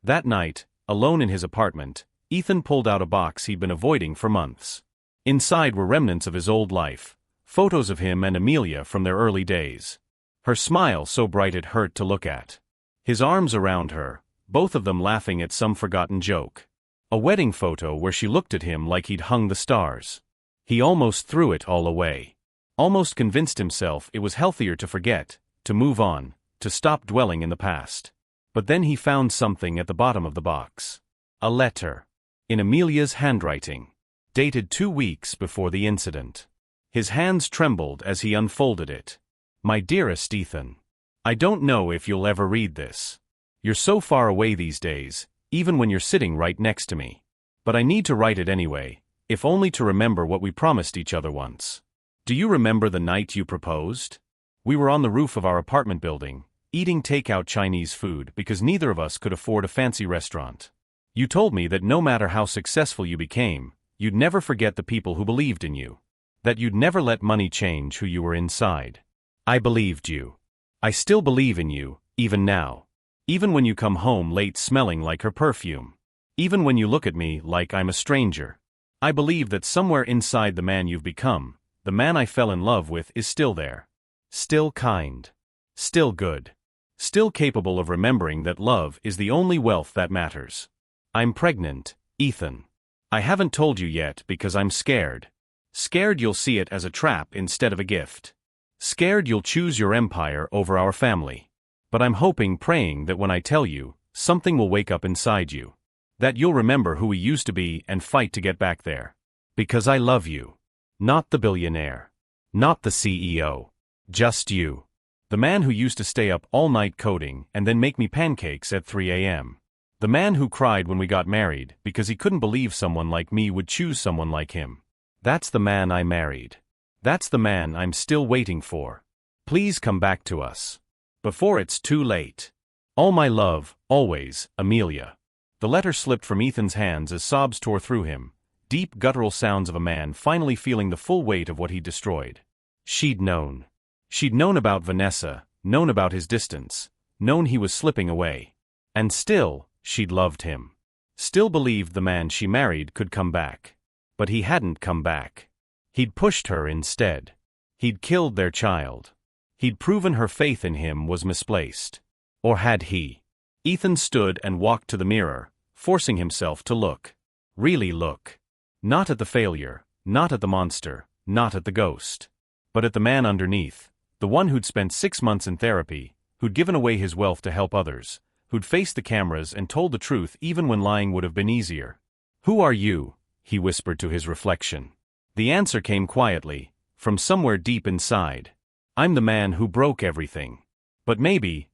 That night, alone in his apartment, Ethan pulled out a box he'd been avoiding for months. Inside were remnants of his old life, photos of him and Amelia from their early days. Her smile so bright it hurt to look at. His arms around her, both of them laughing at some forgotten joke. A wedding photo where she looked at him like he'd hung the stars. He almost threw it all away. Almost convinced himself it was healthier to forget, to move on, to stop dwelling in the past. But then he found something at the bottom of the box. A letter. In Amelia's handwriting. Dated 2 weeks before the incident. His hands trembled as he unfolded it. My dearest Ethan. I don't know if you'll ever read this. You're so far away these days, even when you're sitting right next to me. But I need to write it anyway, if only to remember what we promised each other once. Do you remember the night you proposed? We were on the roof of our apartment building, eating takeout Chinese food because neither of us could afford a fancy restaurant. You told me that no matter how successful you became, you'd never forget the people who believed in you. That you'd never let money change who you were inside. I believed you. I still believe in you, even now. Even when you come home late smelling like her perfume. Even when you look at me like I'm a stranger. I believe that somewhere inside the man you've become, the man I fell in love with is still there. Still kind. Still good. Still capable of remembering that love is the only wealth that matters. I'm pregnant, Ethan. I haven't told you yet because I'm scared. Scared you'll see it as a trap instead of a gift. Scared you'll choose your empire over our family. But I'm hoping, praying that when I tell you, something will wake up inside you. That you'll remember who we used to be and fight to get back there. Because I love you. Not the billionaire. Not the CEO. Just you. The man who used to stay up all night coding and then make me pancakes at 3 a.m. The man who cried when we got married because he couldn't believe someone like me would choose someone like him. That's the man I married. That's the man I'm still waiting for. Please come back to us. Before it's too late. All my love, always, Amelia. The letter slipped from Ethan's hands as sobs tore through him, deep guttural sounds of a man finally feeling the full weight of what he'd destroyed. She'd known. She'd known about Vanessa, known about his distance, known he was slipping away. And still, she'd loved him. Still believed the man she married could come back. But he hadn't come back. He'd pushed her instead. He'd killed their child. He'd proven her faith in him was misplaced. Or had he? Ethan stood and walked to the mirror, forcing himself to look. Really look. Not at the failure, not at the monster, not at the ghost. But at the man underneath, the one who'd spent 6 months in therapy, who'd given away his wealth to help others, who'd faced the cameras and told the truth even when lying would have been easier. Who are you? He whispered to his reflection. The answer came quietly, from somewhere deep inside. I'm the man who broke everything. But maybe,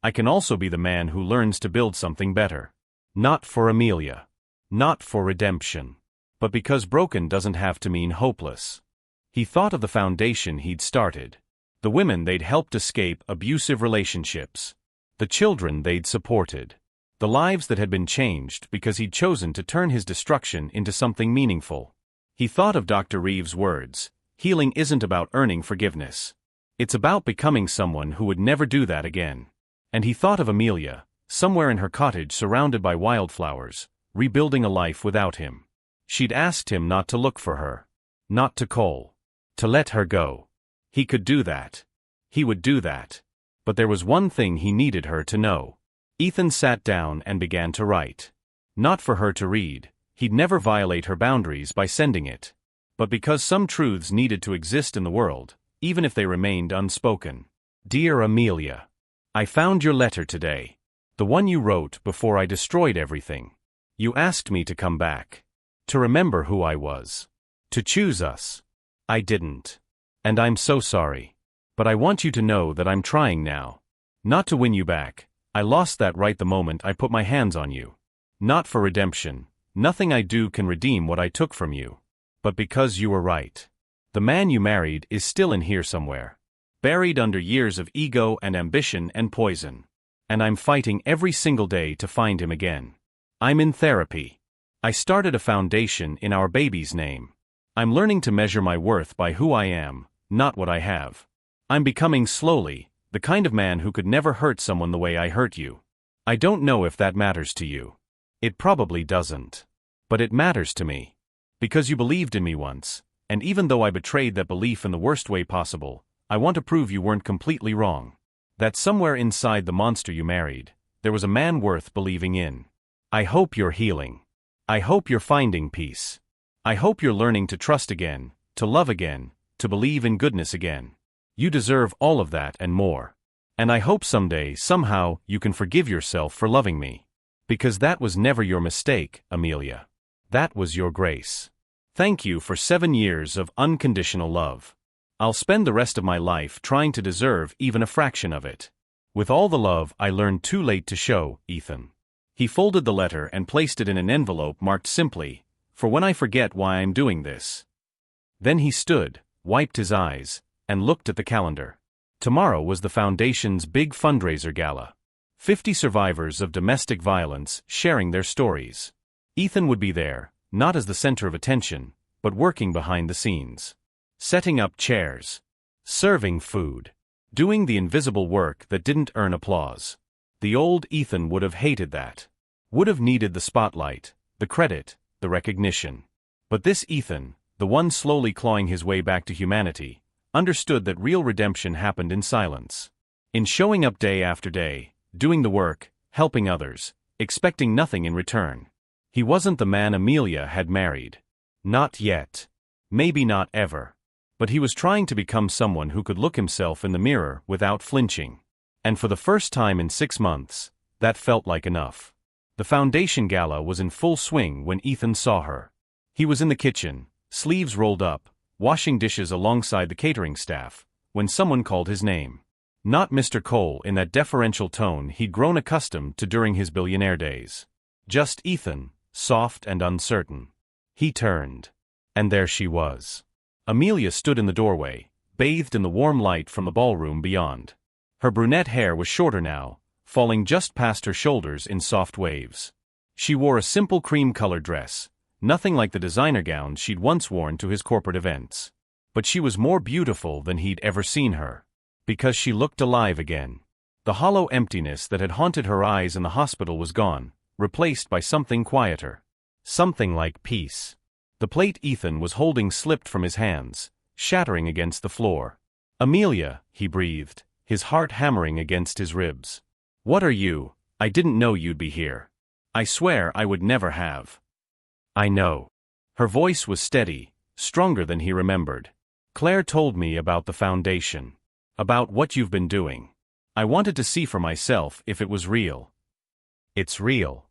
I can also be the man who learns to build something better. Not for Amelia. Not for redemption. But because broken doesn't have to mean hopeless. He thought of the foundation he'd started. The women they'd helped escape abusive relationships. The children they'd supported. The lives that had been changed because he'd chosen to turn his destruction into something meaningful. He thought of Dr. Reeves' words, healing isn't about earning forgiveness. It's about becoming someone who would never do that again. And he thought of Amelia, somewhere in her cottage surrounded by wildflowers, rebuilding a life without him. She'd asked him not to look for her. Not to call. To let her go. He could do that. He would do that. But there was one thing he needed her to know. Ethan sat down and began to write. Not for her to read. He'd never violate her boundaries by sending it. But because some truths needed to exist in the world, even if they remained unspoken. Dear Amelia. I found your letter today. The one you wrote before I destroyed everything. You asked me to come back. To remember who I was. To choose us. I didn't. And I'm so sorry. But I want you to know that I'm trying now. Not to win you back. I lost that right the moment I put my hands on you. Not for redemption. Nothing I do can redeem what I took from you. But because you were right. The man you married is still in here somewhere. Buried under years of ego and ambition and poison. And I'm fighting every single day to find him again. I'm in therapy. I started a foundation in our baby's name. I'm learning to measure my worth by who I am, not what I have. I'm becoming slowly, the kind of man who could never hurt someone the way I hurt you. I don't know if that matters to you. It probably doesn't. But it matters to me. Because you believed in me once, and even though I betrayed that belief in the worst way possible, I want to prove you weren't completely wrong. That somewhere inside the monster you married, there was a man worth believing in. I hope you're healing. I hope you're finding peace. I hope you're learning to trust again, to love again, to believe in goodness again. You deserve all of that and more. And I hope someday, somehow, you can forgive yourself for loving me. Because that was never your mistake, Amelia. That was your grace. Thank you for 7 years of unconditional love. I'll spend the rest of my life trying to deserve even a fraction of it. With all the love I learned too late to show, Ethan. He folded the letter and placed it in an envelope marked simply, "For when I forget why I'm doing this." Then he stood, wiped his eyes, and looked at the calendar. Tomorrow was the Foundation's big fundraiser gala. 50 survivors of domestic violence sharing their stories. Ethan would be there, not as the center of attention, but working behind the scenes. Setting up chairs. Serving food. Doing the invisible work that didn't earn applause. The old Ethan would have hated that. Would have needed the spotlight, the credit, the recognition. But this Ethan, the one slowly clawing his way back to humanity, understood that real redemption happened in silence. In showing up day after day, doing the work, helping others, expecting nothing in return. He wasn't the man Amelia had married. Not yet. Maybe not ever. But he was trying to become someone who could look himself in the mirror without flinching. And for the first time in 6 months, that felt like enough. The foundation gala was in full swing when Ethan saw her. He was in the kitchen, sleeves rolled up, washing dishes alongside the catering staff, when someone called his name. Not Mr. Cole in that deferential tone he'd grown accustomed to during his billionaire days. Just Ethan, soft and uncertain. He turned. And there she was. Amelia stood in the doorway, bathed in the warm light from the ballroom beyond. Her brunette hair was shorter now, falling just past her shoulders in soft waves. She wore a simple cream-colored dress, nothing like the designer gowns she'd once worn to his corporate events. But she was more beautiful than he'd ever seen her. Because she looked alive again. The hollow emptiness that had haunted her eyes in the hospital was gone, replaced by something quieter. Something like peace. The plate Ethan was holding slipped from his hands, shattering against the floor. "Amelia," he breathed, his heart hammering against his ribs. "What are you? I didn't know you'd be here. I swear I would never have." "I know." Her voice was steady, stronger than he remembered. "Claire told me about the foundation. About what you've been doing. I wanted to see for myself if it was real." "It's real."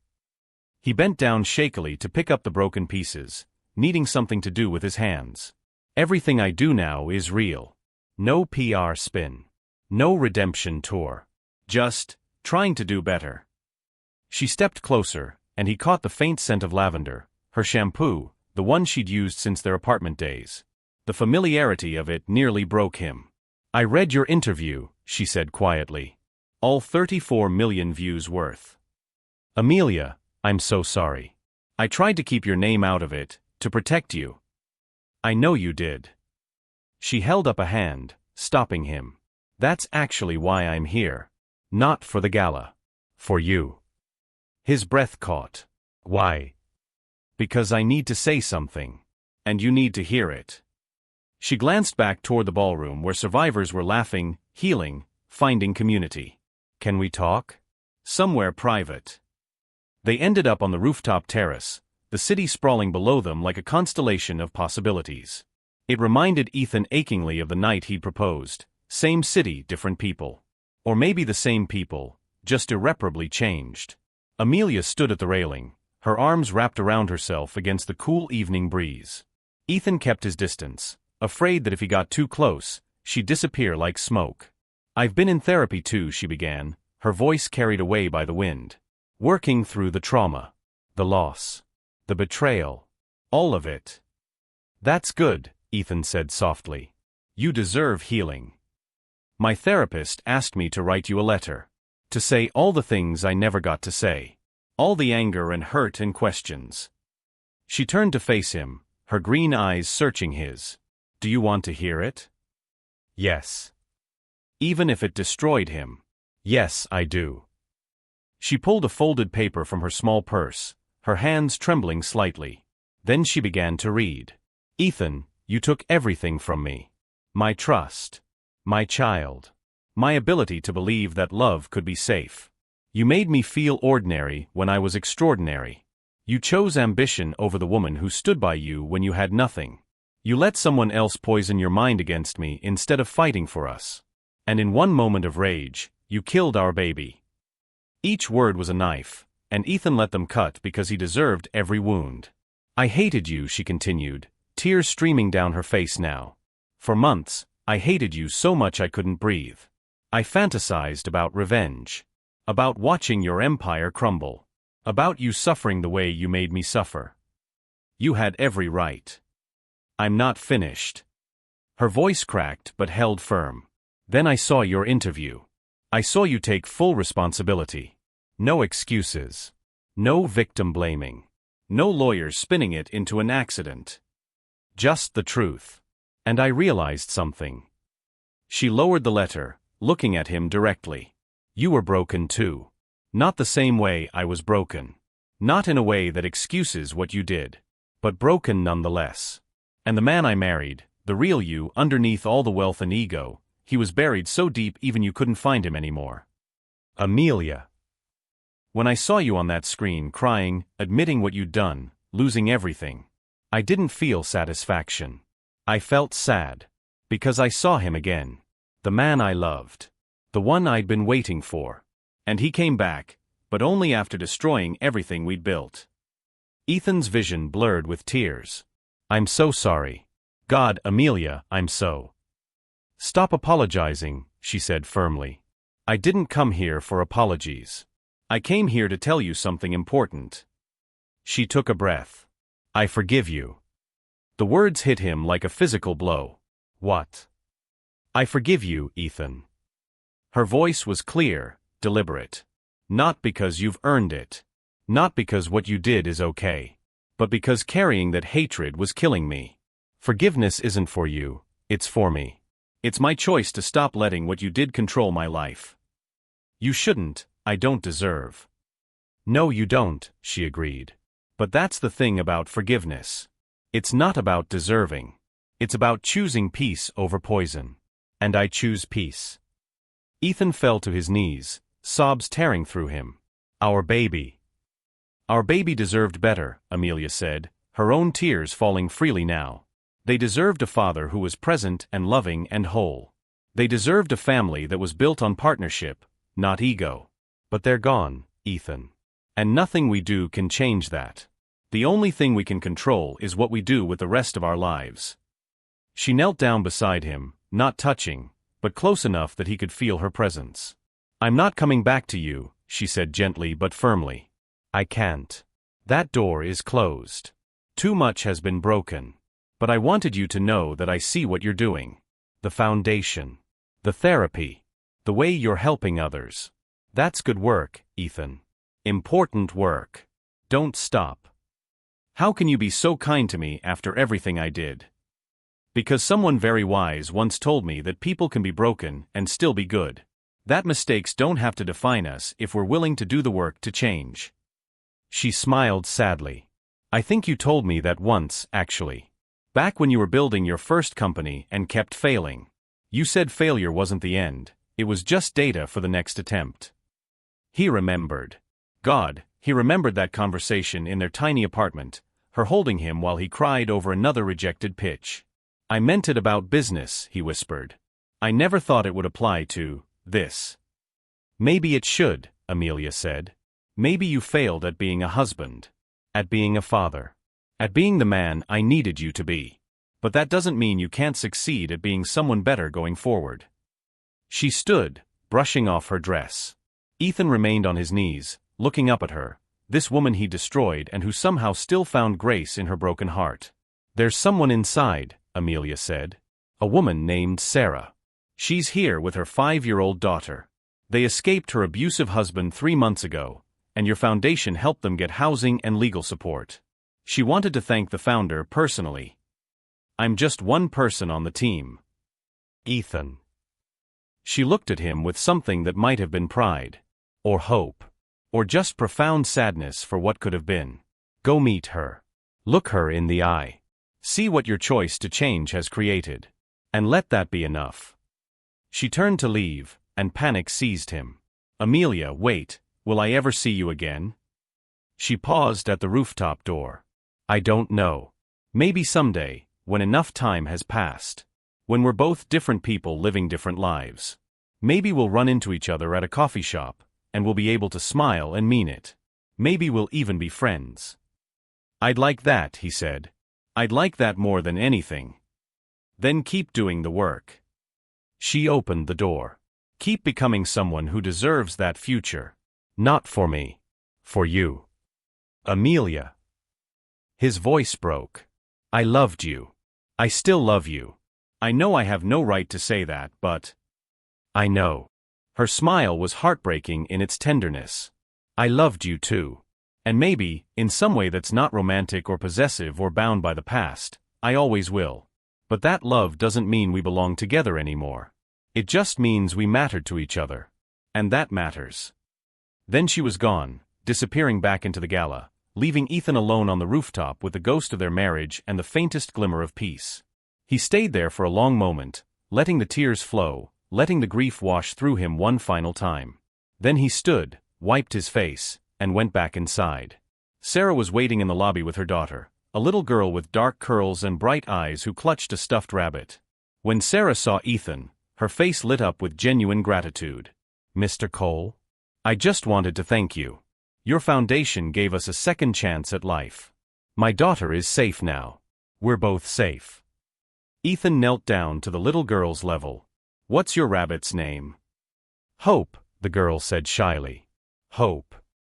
He bent down shakily to pick up the broken pieces, needing something to do with his hands. "Everything I do now is real. No PR spin. No redemption tour. Just trying to do better." She stepped closer, and he caught the faint scent of lavender, her shampoo, the one she'd used since their apartment days. The familiarity of it nearly broke him. "I read your interview," she said quietly. "All 34 million views worth." "Amelia, I'm so sorry. I tried to keep your name out of it, to protect you." "I know you did." She held up a hand, stopping him. "That's actually why I'm here. Not for the gala. For you." His breath caught. "Why?" "Because I need to say something. And you need to hear it." She glanced back toward the ballroom where survivors were laughing, healing, finding community. "Can we talk?" "Somewhere private." They ended up on the rooftop terrace, the city sprawling below them like a constellation of possibilities. It reminded Ethan achingly of the night he'd proposed. Same city, different people. Or maybe the same people, just irreparably changed. Amelia stood at the railing, her arms wrapped around herself against the cool evening breeze. Ethan kept his distance, afraid that if he got too close, she'd disappear like smoke. "I've been in therapy too," she began, her voice carried away by the wind. "Working through the trauma. The loss. The betrayal. All of it." "That's good," Ethan said softly. "You deserve healing. My therapist asked me to write you a letter. To say all the things I never got to say. All the anger and hurt and questions." She turned to face him, her green eyes searching his. "Do you want to hear it?" "Yes." "Even if it destroyed him?" "Yes, I do." She pulled a folded paper from her small purse, her hands trembling slightly. Then she began to read. "Ethan, you took everything from me. My trust. My child. My ability to believe that love could be safe. You made me feel ordinary when I was extraordinary. You chose ambition over the woman who stood by you when you had nothing. You let someone else poison your mind against me instead of fighting for us. And in one moment of rage, you killed our baby." Each word was a knife, and Ethan let them cut because he deserved every wound. "I hated you," she continued, tears streaming down her face now. "For months, I hated you so much I couldn't breathe. I fantasized about revenge. About watching your empire crumble. About you suffering the way you made me suffer. You had every right. I'm not finished." Her voice cracked but held firm. "Then I saw your interview. I saw you take full responsibility. No excuses. No victim blaming. No lawyers spinning it into an accident. Just the truth. And I realized something." She lowered the letter, looking at him directly. "You were broken too. Not the same way I was broken. Not in a way that excuses what you did. But broken nonetheless. And the man I married, the real you underneath all the wealth and ego, he was buried so deep even you couldn't find him anymore. Amelia. When I saw you on that screen crying, admitting what you'd done, losing everything, I didn't feel satisfaction. I felt sad. Because I saw him again. The man I loved. The one I'd been waiting for. And he came back, but only after destroying everything we'd built. Ethan's vision blurred with tears. I'm so sorry. God, Amelia, I'm so. Stop apologizing, she said firmly. I didn't come here for apologies. I came here to tell you something important. She took a breath. I forgive you. The words hit him like a physical blow. What? I forgive you, Ethan. Her voice was clear, deliberate. Not because you've earned it. Not because what you did is okay. But because carrying that hatred was killing me. Forgiveness isn't for you, it's for me. It's my choice to stop letting what you did control my life. You shouldn't, I don't deserve. No, you don't, she agreed. But that's the thing about forgiveness. It's not about deserving. It's about choosing peace over poison. And I choose peace. Ethan fell to his knees, sobs tearing through him. Our baby. Our baby deserved better, Amelia said, her own tears falling freely now. They deserved a father who was present and loving and whole. They deserved a family that was built on partnership, not ego. But they're gone, Ethan. And nothing we do can change that. The only thing we can control is what we do with the rest of our lives. She knelt down beside him, not touching, but close enough that he could feel her presence. I'm not coming back to you, she said gently but firmly. I can't. That door is closed. Too much has been broken. But I wanted you to know that I see what you're doing. The foundation. The therapy. The way you're helping others. That's good work, Ethan. Important work. Don't stop. How can you be so kind to me after everything I did? Because someone very wise once told me that people can be broken and still be good. That mistakes don't have to define us if we're willing to do the work to change. She smiled sadly. I think you told me that once, actually. Back when you were building your first company and kept failing. You said failure wasn't the end, it was just data for the next attempt. He remembered. God, he remembered that conversation in their tiny apartment, her holding him while he cried over another rejected pitch. I meant it about business, he whispered. I never thought it would apply to this. Maybe it should, Amelia said. Maybe you failed at being a husband. At being a father. At being the man I needed you to be. But that doesn't mean you can't succeed at being someone better going forward. She stood, brushing off her dress. Ethan remained on his knees, looking up at her, this woman he destroyed and who somehow still found grace in her broken heart. There's someone inside, Amelia said. A woman named Sarah. She's here with her 5-year-old daughter. They escaped her abusive husband 3 months ago, and your foundation helped them get housing and legal support. She wanted to thank the founder personally. I'm just one person on the team. Ethan. She looked at him with something that might have been pride. Or hope. Or just profound sadness for what could have been. Go meet her. Look her in the eye. See what your choice to change has created. And let that be enough. She turned to leave, and panic seized him. Amelia, wait, will I ever see you again? She paused at the rooftop door. I don't know. Maybe someday, when enough time has passed. When we're both different people living different lives. Maybe we'll run into each other at a coffee shop, and we'll be able to smile and mean it. Maybe we'll even be friends. I'd like that, he said. I'd like that more than anything. Then keep doing the work. She opened the door. Keep becoming someone who deserves that future. Not for me. For you. Amelia. His voice broke. I loved you. I still love you. I know I have no right to say that, but I know. Her smile was heartbreaking in its tenderness. I loved you too. And maybe, in some way that's not romantic or possessive or bound by the past, I always will. But that love doesn't mean we belong together anymore. It just means we mattered to each other. And that matters. Then she was gone, disappearing back into the gala, leaving Ethan alone on the rooftop with the ghost of their marriage and the faintest glimmer of peace. He stayed there for a long moment, letting the tears flow, letting the grief wash through him one final time. Then he stood, wiped his face, and went back inside. Sarah was waiting in the lobby with her daughter, a little girl with dark curls and bright eyes who clutched a stuffed rabbit. When Sarah saw Ethan, her face lit up with genuine gratitude. "Mr. Cole? I just wanted to thank you. Your foundation gave us a second chance at life. My daughter is safe now. We're both safe." Ethan knelt down to the little girl's level. "What's your rabbit's name?" "Hope," the girl said shyly. "Hope."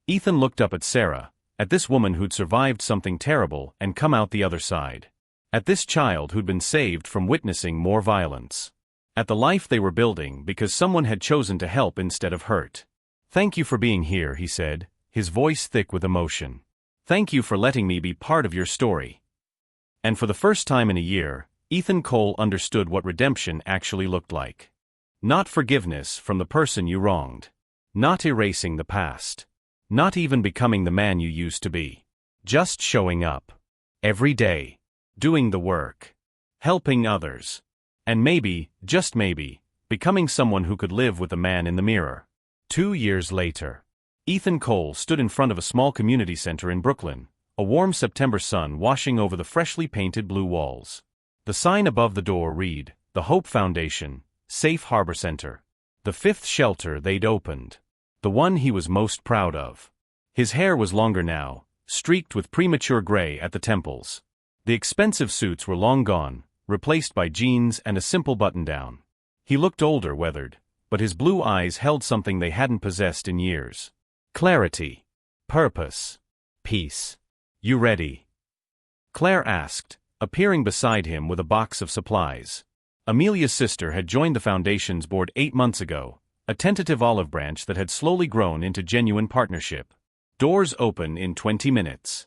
Ethan looked up at Sarah, at this woman who'd survived something terrible and come out the other side. At this child who'd been saved from witnessing more violence. At the life they were building because someone had chosen to help instead of hurt. "Thank you for being here," he said, his voice thick with emotion. "Thank you for letting me be part of your story." And for the first time in a year, Ethan Cole understood what redemption actually looked like. Not forgiveness from the person you wronged. Not erasing the past. Not even becoming the man you used to be. Just showing up. Every day. Doing the work. Helping others. And maybe, just maybe, becoming someone who could live with the man in the mirror. 2 years later. Ethan Cole stood in front of a small community center in Brooklyn, a warm September sun washing over the freshly painted blue walls. The sign above the door read, "The Hope Foundation, Safe Harbor Center." The 5th shelter they'd opened. The one he was most proud of. His hair was longer now, streaked with premature gray at the temples. The expensive suits were long gone, replaced by jeans and a simple button-down. He looked older, weathered, but his blue eyes held something they hadn't possessed in years. Clarity. Purpose. Peace. "You ready?" Claire asked, appearing beside him with a box of supplies. Amelia's sister had joined the Foundation's board 8 months ago, a tentative olive branch that had slowly grown into genuine partnership. "Doors open in 20 minutes.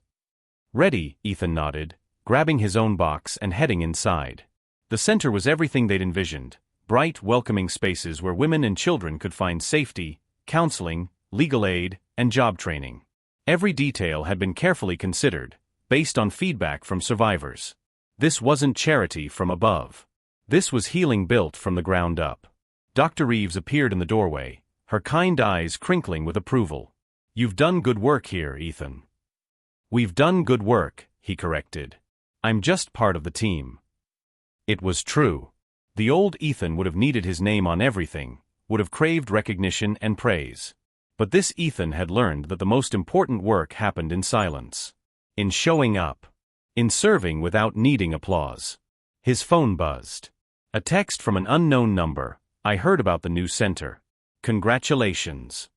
"Ready," Ethan nodded, grabbing his own box and heading inside. The center was everything they'd envisioned, bright, welcoming spaces where women and children could find safety, counseling, legal aid, and job training. Every detail had been carefully considered, based on feedback from survivors. This wasn't charity from above. This was healing built from the ground up. Dr. Reeves appeared in the doorway, her kind eyes crinkling with approval. "You've done good work here, Ethan." "We've done good work," he corrected. "I'm just part of the team." It was true. The old Ethan would have needed his name on everything, would have craved recognition and praise. But this Ethan had learned that the most important work happened in silence. In showing up. In serving without needing applause. His phone buzzed. A text from an unknown number. "I heard about the new center. Congratulations."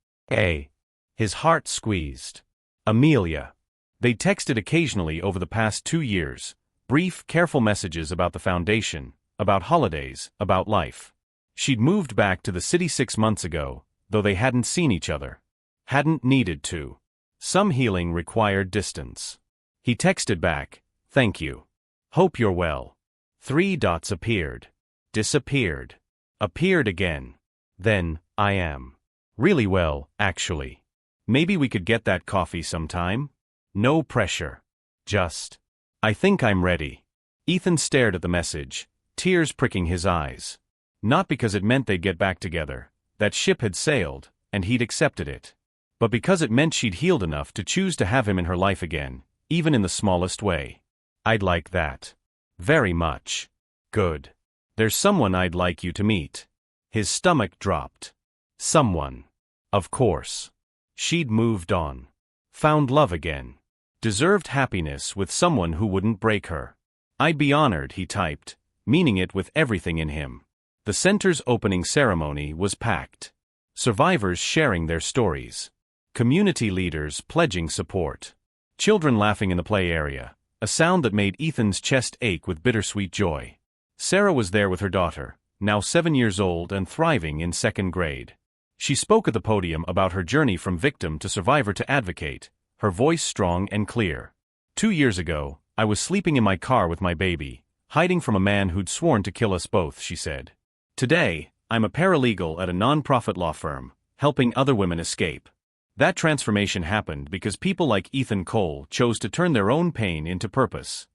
His heart squeezed. Amelia. They texted occasionally over the past 2 years, brief, careful messages about the foundation, about holidays, about life. She'd moved back to the city 6 months ago, though they hadn't seen each other. Hadn't needed to. Some healing required distance. He texted back, "Thank you. Hope you're well." 3 dots appeared. Disappeared. Appeared again. Then, "I am. Really well, actually. Maybe we could get that coffee sometime? No pressure. Just. I think I'm ready." Ethan stared at the message, tears pricking his eyes. Not because it meant they'd get back together, that ship had sailed, and he'd accepted it. But because it meant she'd healed enough to choose to have him in her life again, even in the smallest way. "I'd like that. Very much." "Good. There's someone I'd like you to meet." His stomach dropped. Someone. Of course. She'd moved on. Found love again. Deserved happiness with someone who wouldn't break her. "I'd be honored," he typed, meaning it with everything in him. The center's opening ceremony was packed. Survivors sharing their stories. Community leaders pledging support. Children laughing in the play area, a sound that made Ethan's chest ache with bittersweet joy. Sarah was there with her daughter, now 7 years old and thriving in 2nd grade. She spoke at the podium about her journey from victim to survivor to advocate, her voice strong and clear. 2 years ago, I was sleeping in my car with my baby, hiding from a man who'd sworn to kill us both, she said. Today, I'm a paralegal at a non-profit law firm, helping other women escape. That transformation happened because people like Ethan Cole chose to turn their own pain into purpose.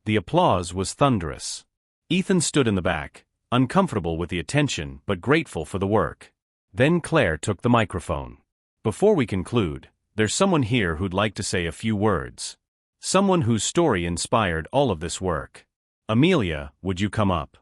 The applause was thunderous. Ethan stood in the back, uncomfortable with the attention but grateful for the work. Then Claire took the microphone. "Before we conclude, there's someone here who'd like to say a few words. Someone whose story inspired all of this work. Amelia, would you come up?"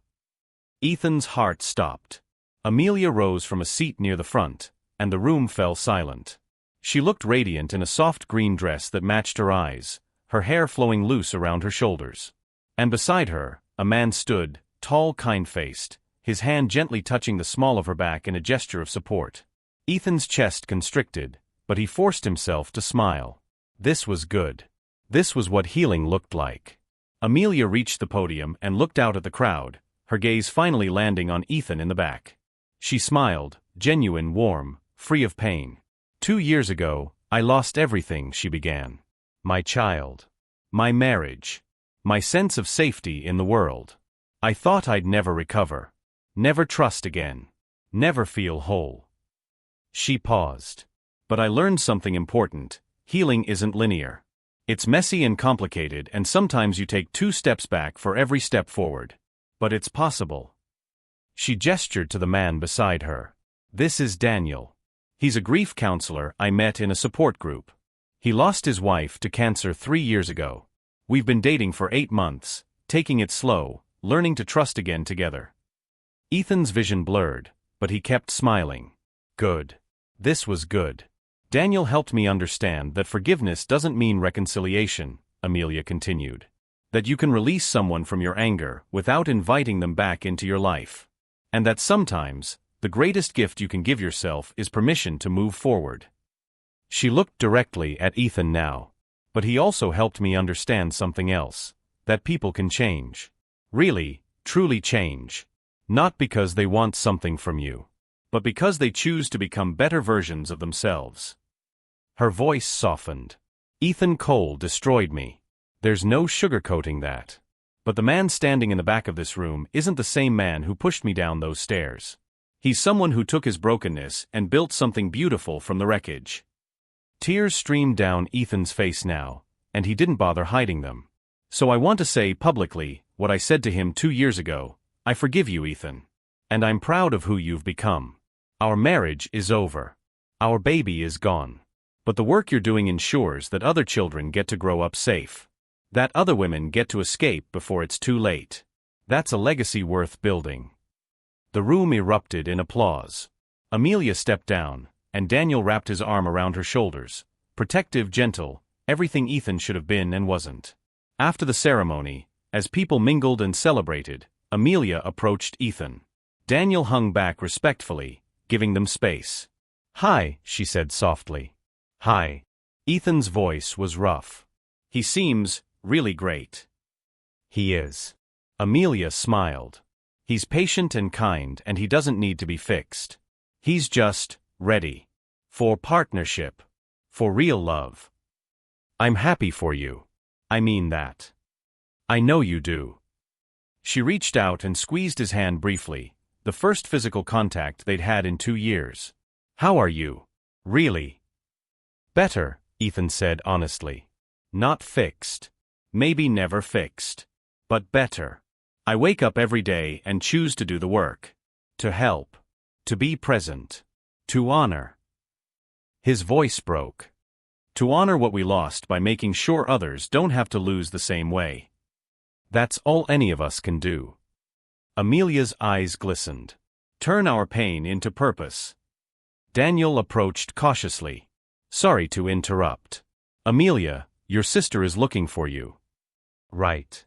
Ethan's heart stopped. Amelia rose from a seat near the front, and the room fell silent. She looked radiant in a soft green dress that matched her eyes, her hair flowing loose around her shoulders. And beside her, a man stood, tall, kind-faced, his hand gently touching the small of her back in a gesture of support. Ethan's chest constricted, but he forced himself to smile. This was good. This was what healing looked like. Amelia reached the podium and looked out at the crowd, her gaze finally landing on Ethan in the back. She smiled, genuine, warm, free of pain. 2 years ago, I lost everything, she began. My child. My marriage. My sense of safety in the world. I thought I'd never recover. Never trust again. Never feel whole. She paused. But I learned something important. Healing isn't linear. It's messy and complicated, and sometimes you take 2 steps back for every step forward. But it's possible. She gestured to the man beside her. This is Daniel. He's a grief counselor I met in a support group. He lost his wife to cancer 3 years ago. We've been dating for 8 months, taking it slow, learning to trust again together. Ethan's vision blurred, but he kept smiling. Good. This was good. Daniel helped me understand that forgiveness doesn't mean reconciliation, Amelia continued. That you can release someone from your anger without inviting them back into your life. And that sometimes, the greatest gift you can give yourself is permission to move forward. She looked directly at Ethan now. But he also helped me understand something else. That people can change. Really, truly change. Not because they want something from you, but because they choose to become better versions of themselves. Her voice softened. Ethan Cole destroyed me. There's no sugarcoating that. But the man standing in the back of this room isn't the same man who pushed me down those stairs. He's someone who took his brokenness and built something beautiful from the wreckage. Tears streamed down Ethan's face now, and he didn't bother hiding them. So I want to say publicly what I said to him 2 years ago. I forgive you, Ethan. And I'm proud of who you've become. Our marriage is over. Our baby is gone. But the work you're doing ensures that other children get to grow up safe. That other women get to escape before it's too late. That's a legacy worth building. The room erupted in applause. Amelia stepped down, and Daniel wrapped his arm around her shoulders. Protective, gentle, everything Ethan should have been and wasn't. After the ceremony, as people mingled and celebrated, Amelia approached Ethan. Daniel hung back respectfully, giving them space. Hi, she said softly. Hi. Ethan's voice was rough. He seems really great. He is. Amelia smiled. He's patient and kind, and he doesn't need to be fixed. He's just ready. For partnership. For real love. I'm happy for you. I mean that. I know you do. She reached out and squeezed his hand briefly, the first physical contact they'd had in 2 years. How are you? Really? Better, Ethan said honestly. Not fixed. Maybe never fixed. But better. I wake up every day and choose to do the work. To help. To be present. To honor. His voice broke. To honor what we lost by making sure others don't have to lose the same way. That's all any of us can do. Amelia's eyes glistened. Turn our pain into purpose. Daniel approached cautiously. Sorry to interrupt. Amelia, your sister is looking for you. Right.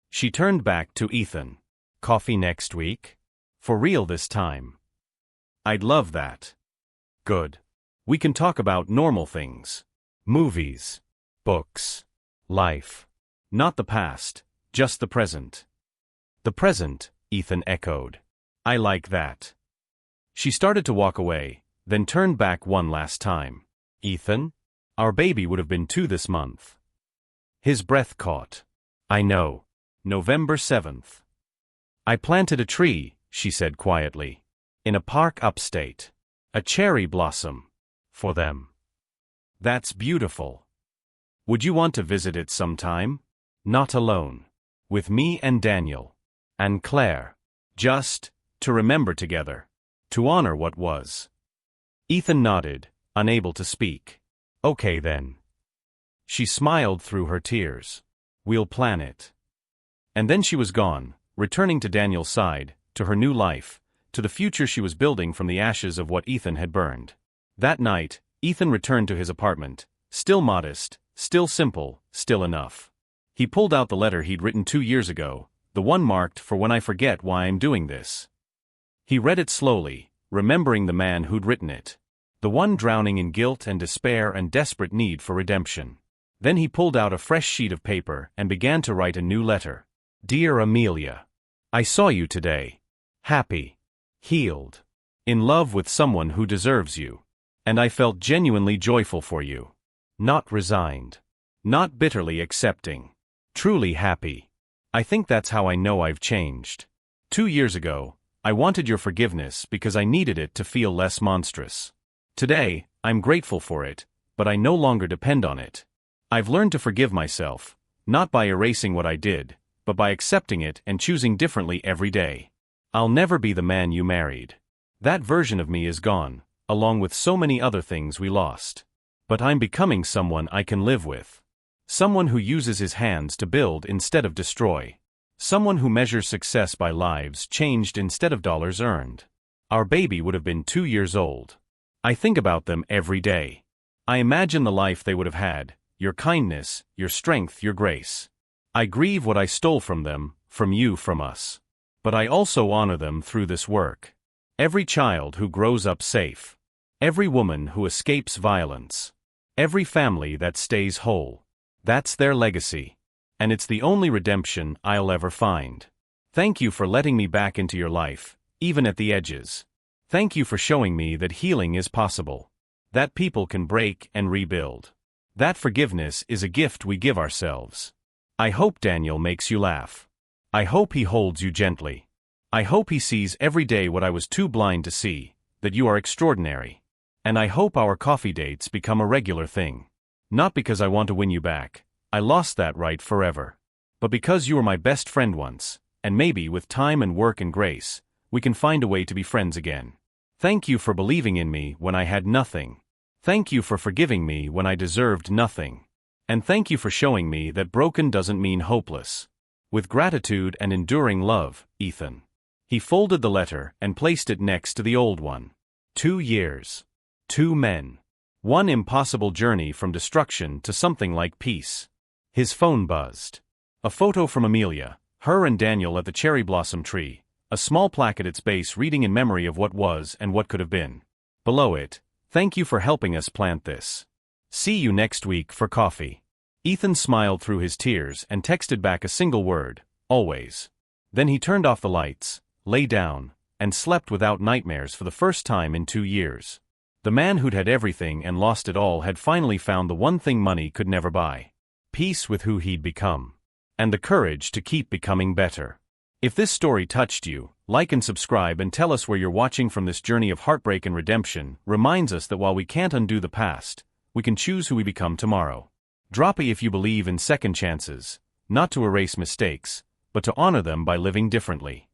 She turned back to Ethan. Coffee next week? For real this time. I'd love that. Good. We can talk about normal things. Movies. Books. Life. Not the past, just the present. The present, Ethan echoed. I like that. She started to walk away, then turned back one last time. Ethan? Our baby would have been 2 this month. His breath caught. I know. November 7th. I planted a tree, she said quietly. In a park upstate. A cherry blossom. For them. That's beautiful. Would you want to visit it sometime? Not alone. With me and Daniel. And Claire. Just to remember together. To honor what was. Ethan nodded, unable to speak. Okay then. She smiled through her tears. We'll plan it. And then she was gone, returning to Daniel's side, to to her new life, to the future she was building from the ashes of what Ethan had burned. That night, Ethan returned to his apartment, still modest, still simple, still enough. He pulled out the letter he'd written 2 years ago, the one marked "For when I forget why I'm doing this." He read it slowly, remembering the man who'd written it. The one drowning in guilt and despair and desperate need for redemption. Then he pulled out a fresh sheet of paper and began to write a new letter. Dear Amelia, I saw you today. Happy. Healed. In love with someone who deserves you. And I felt genuinely joyful for you. Not resigned. Not bitterly accepting. Truly happy. I think that's how I know I've changed. 2 years ago, I wanted your forgiveness because I needed it to feel less monstrous. Today, I'm grateful for it, but I no longer depend on it. I've learned to forgive myself, not by erasing what I did, but by accepting it and choosing differently every day. I'll never be the man you married. That version of me is gone, along with so many other things we lost. But I'm becoming someone I can live with. Someone who uses his hands to build instead of destroy. Someone who measures success by lives changed instead of dollars earned. Our baby would have been 2 years old. I think about them every day. I imagine the life they would have had, your kindness, your strength, your grace. I grieve what I stole from them, from you, from us. But I also honor them through this work. Every child who grows up safe. Every woman who escapes violence. Every family that stays whole. That's their legacy. And it's the only redemption I'll ever find. Thank you for letting me back into your life, even at the edges. Thank you for showing me that healing is possible. That people can break and rebuild. That forgiveness is a gift we give ourselves. I hope Daniel makes you laugh. I hope he holds you gently. I hope he sees every day what I was too blind to see, that you are extraordinary. And I hope our coffee dates become a regular thing. Not because I want to win you back. I lost that right forever. But because you were my best friend once, and maybe with time and work and grace, we can find a way to be friends again. Thank you for believing in me when I had nothing. Thank you for forgiving me when I deserved nothing. And thank you for showing me that broken doesn't mean hopeless. With gratitude and enduring love, Ethan. He folded the letter and placed it next to the old one. 2 years. 2 men. One impossible journey from destruction to something like peace. His phone buzzed. A photo from Amelia, her and Daniel at the cherry blossom tree, a small plaque at its base reading in memory of what was and what could have been. Below it, thank you for helping us plant this. See you next week for coffee. Ethan smiled through his tears and texted back a single word, always. Then he turned off the lights, lay down, and slept without nightmares for the first time in 2 years. The man who'd had everything and lost it all had finally found the one thing money could never buy. Peace with who he'd become. And the courage to keep becoming better. If this story touched you, like and subscribe and tell us where you're watching from. This journey of heartbreak and redemption reminds us that while we can't undo the past, we can choose who we become tomorrow. Drop a if you believe in second chances, not to erase mistakes, but to honor them by living differently.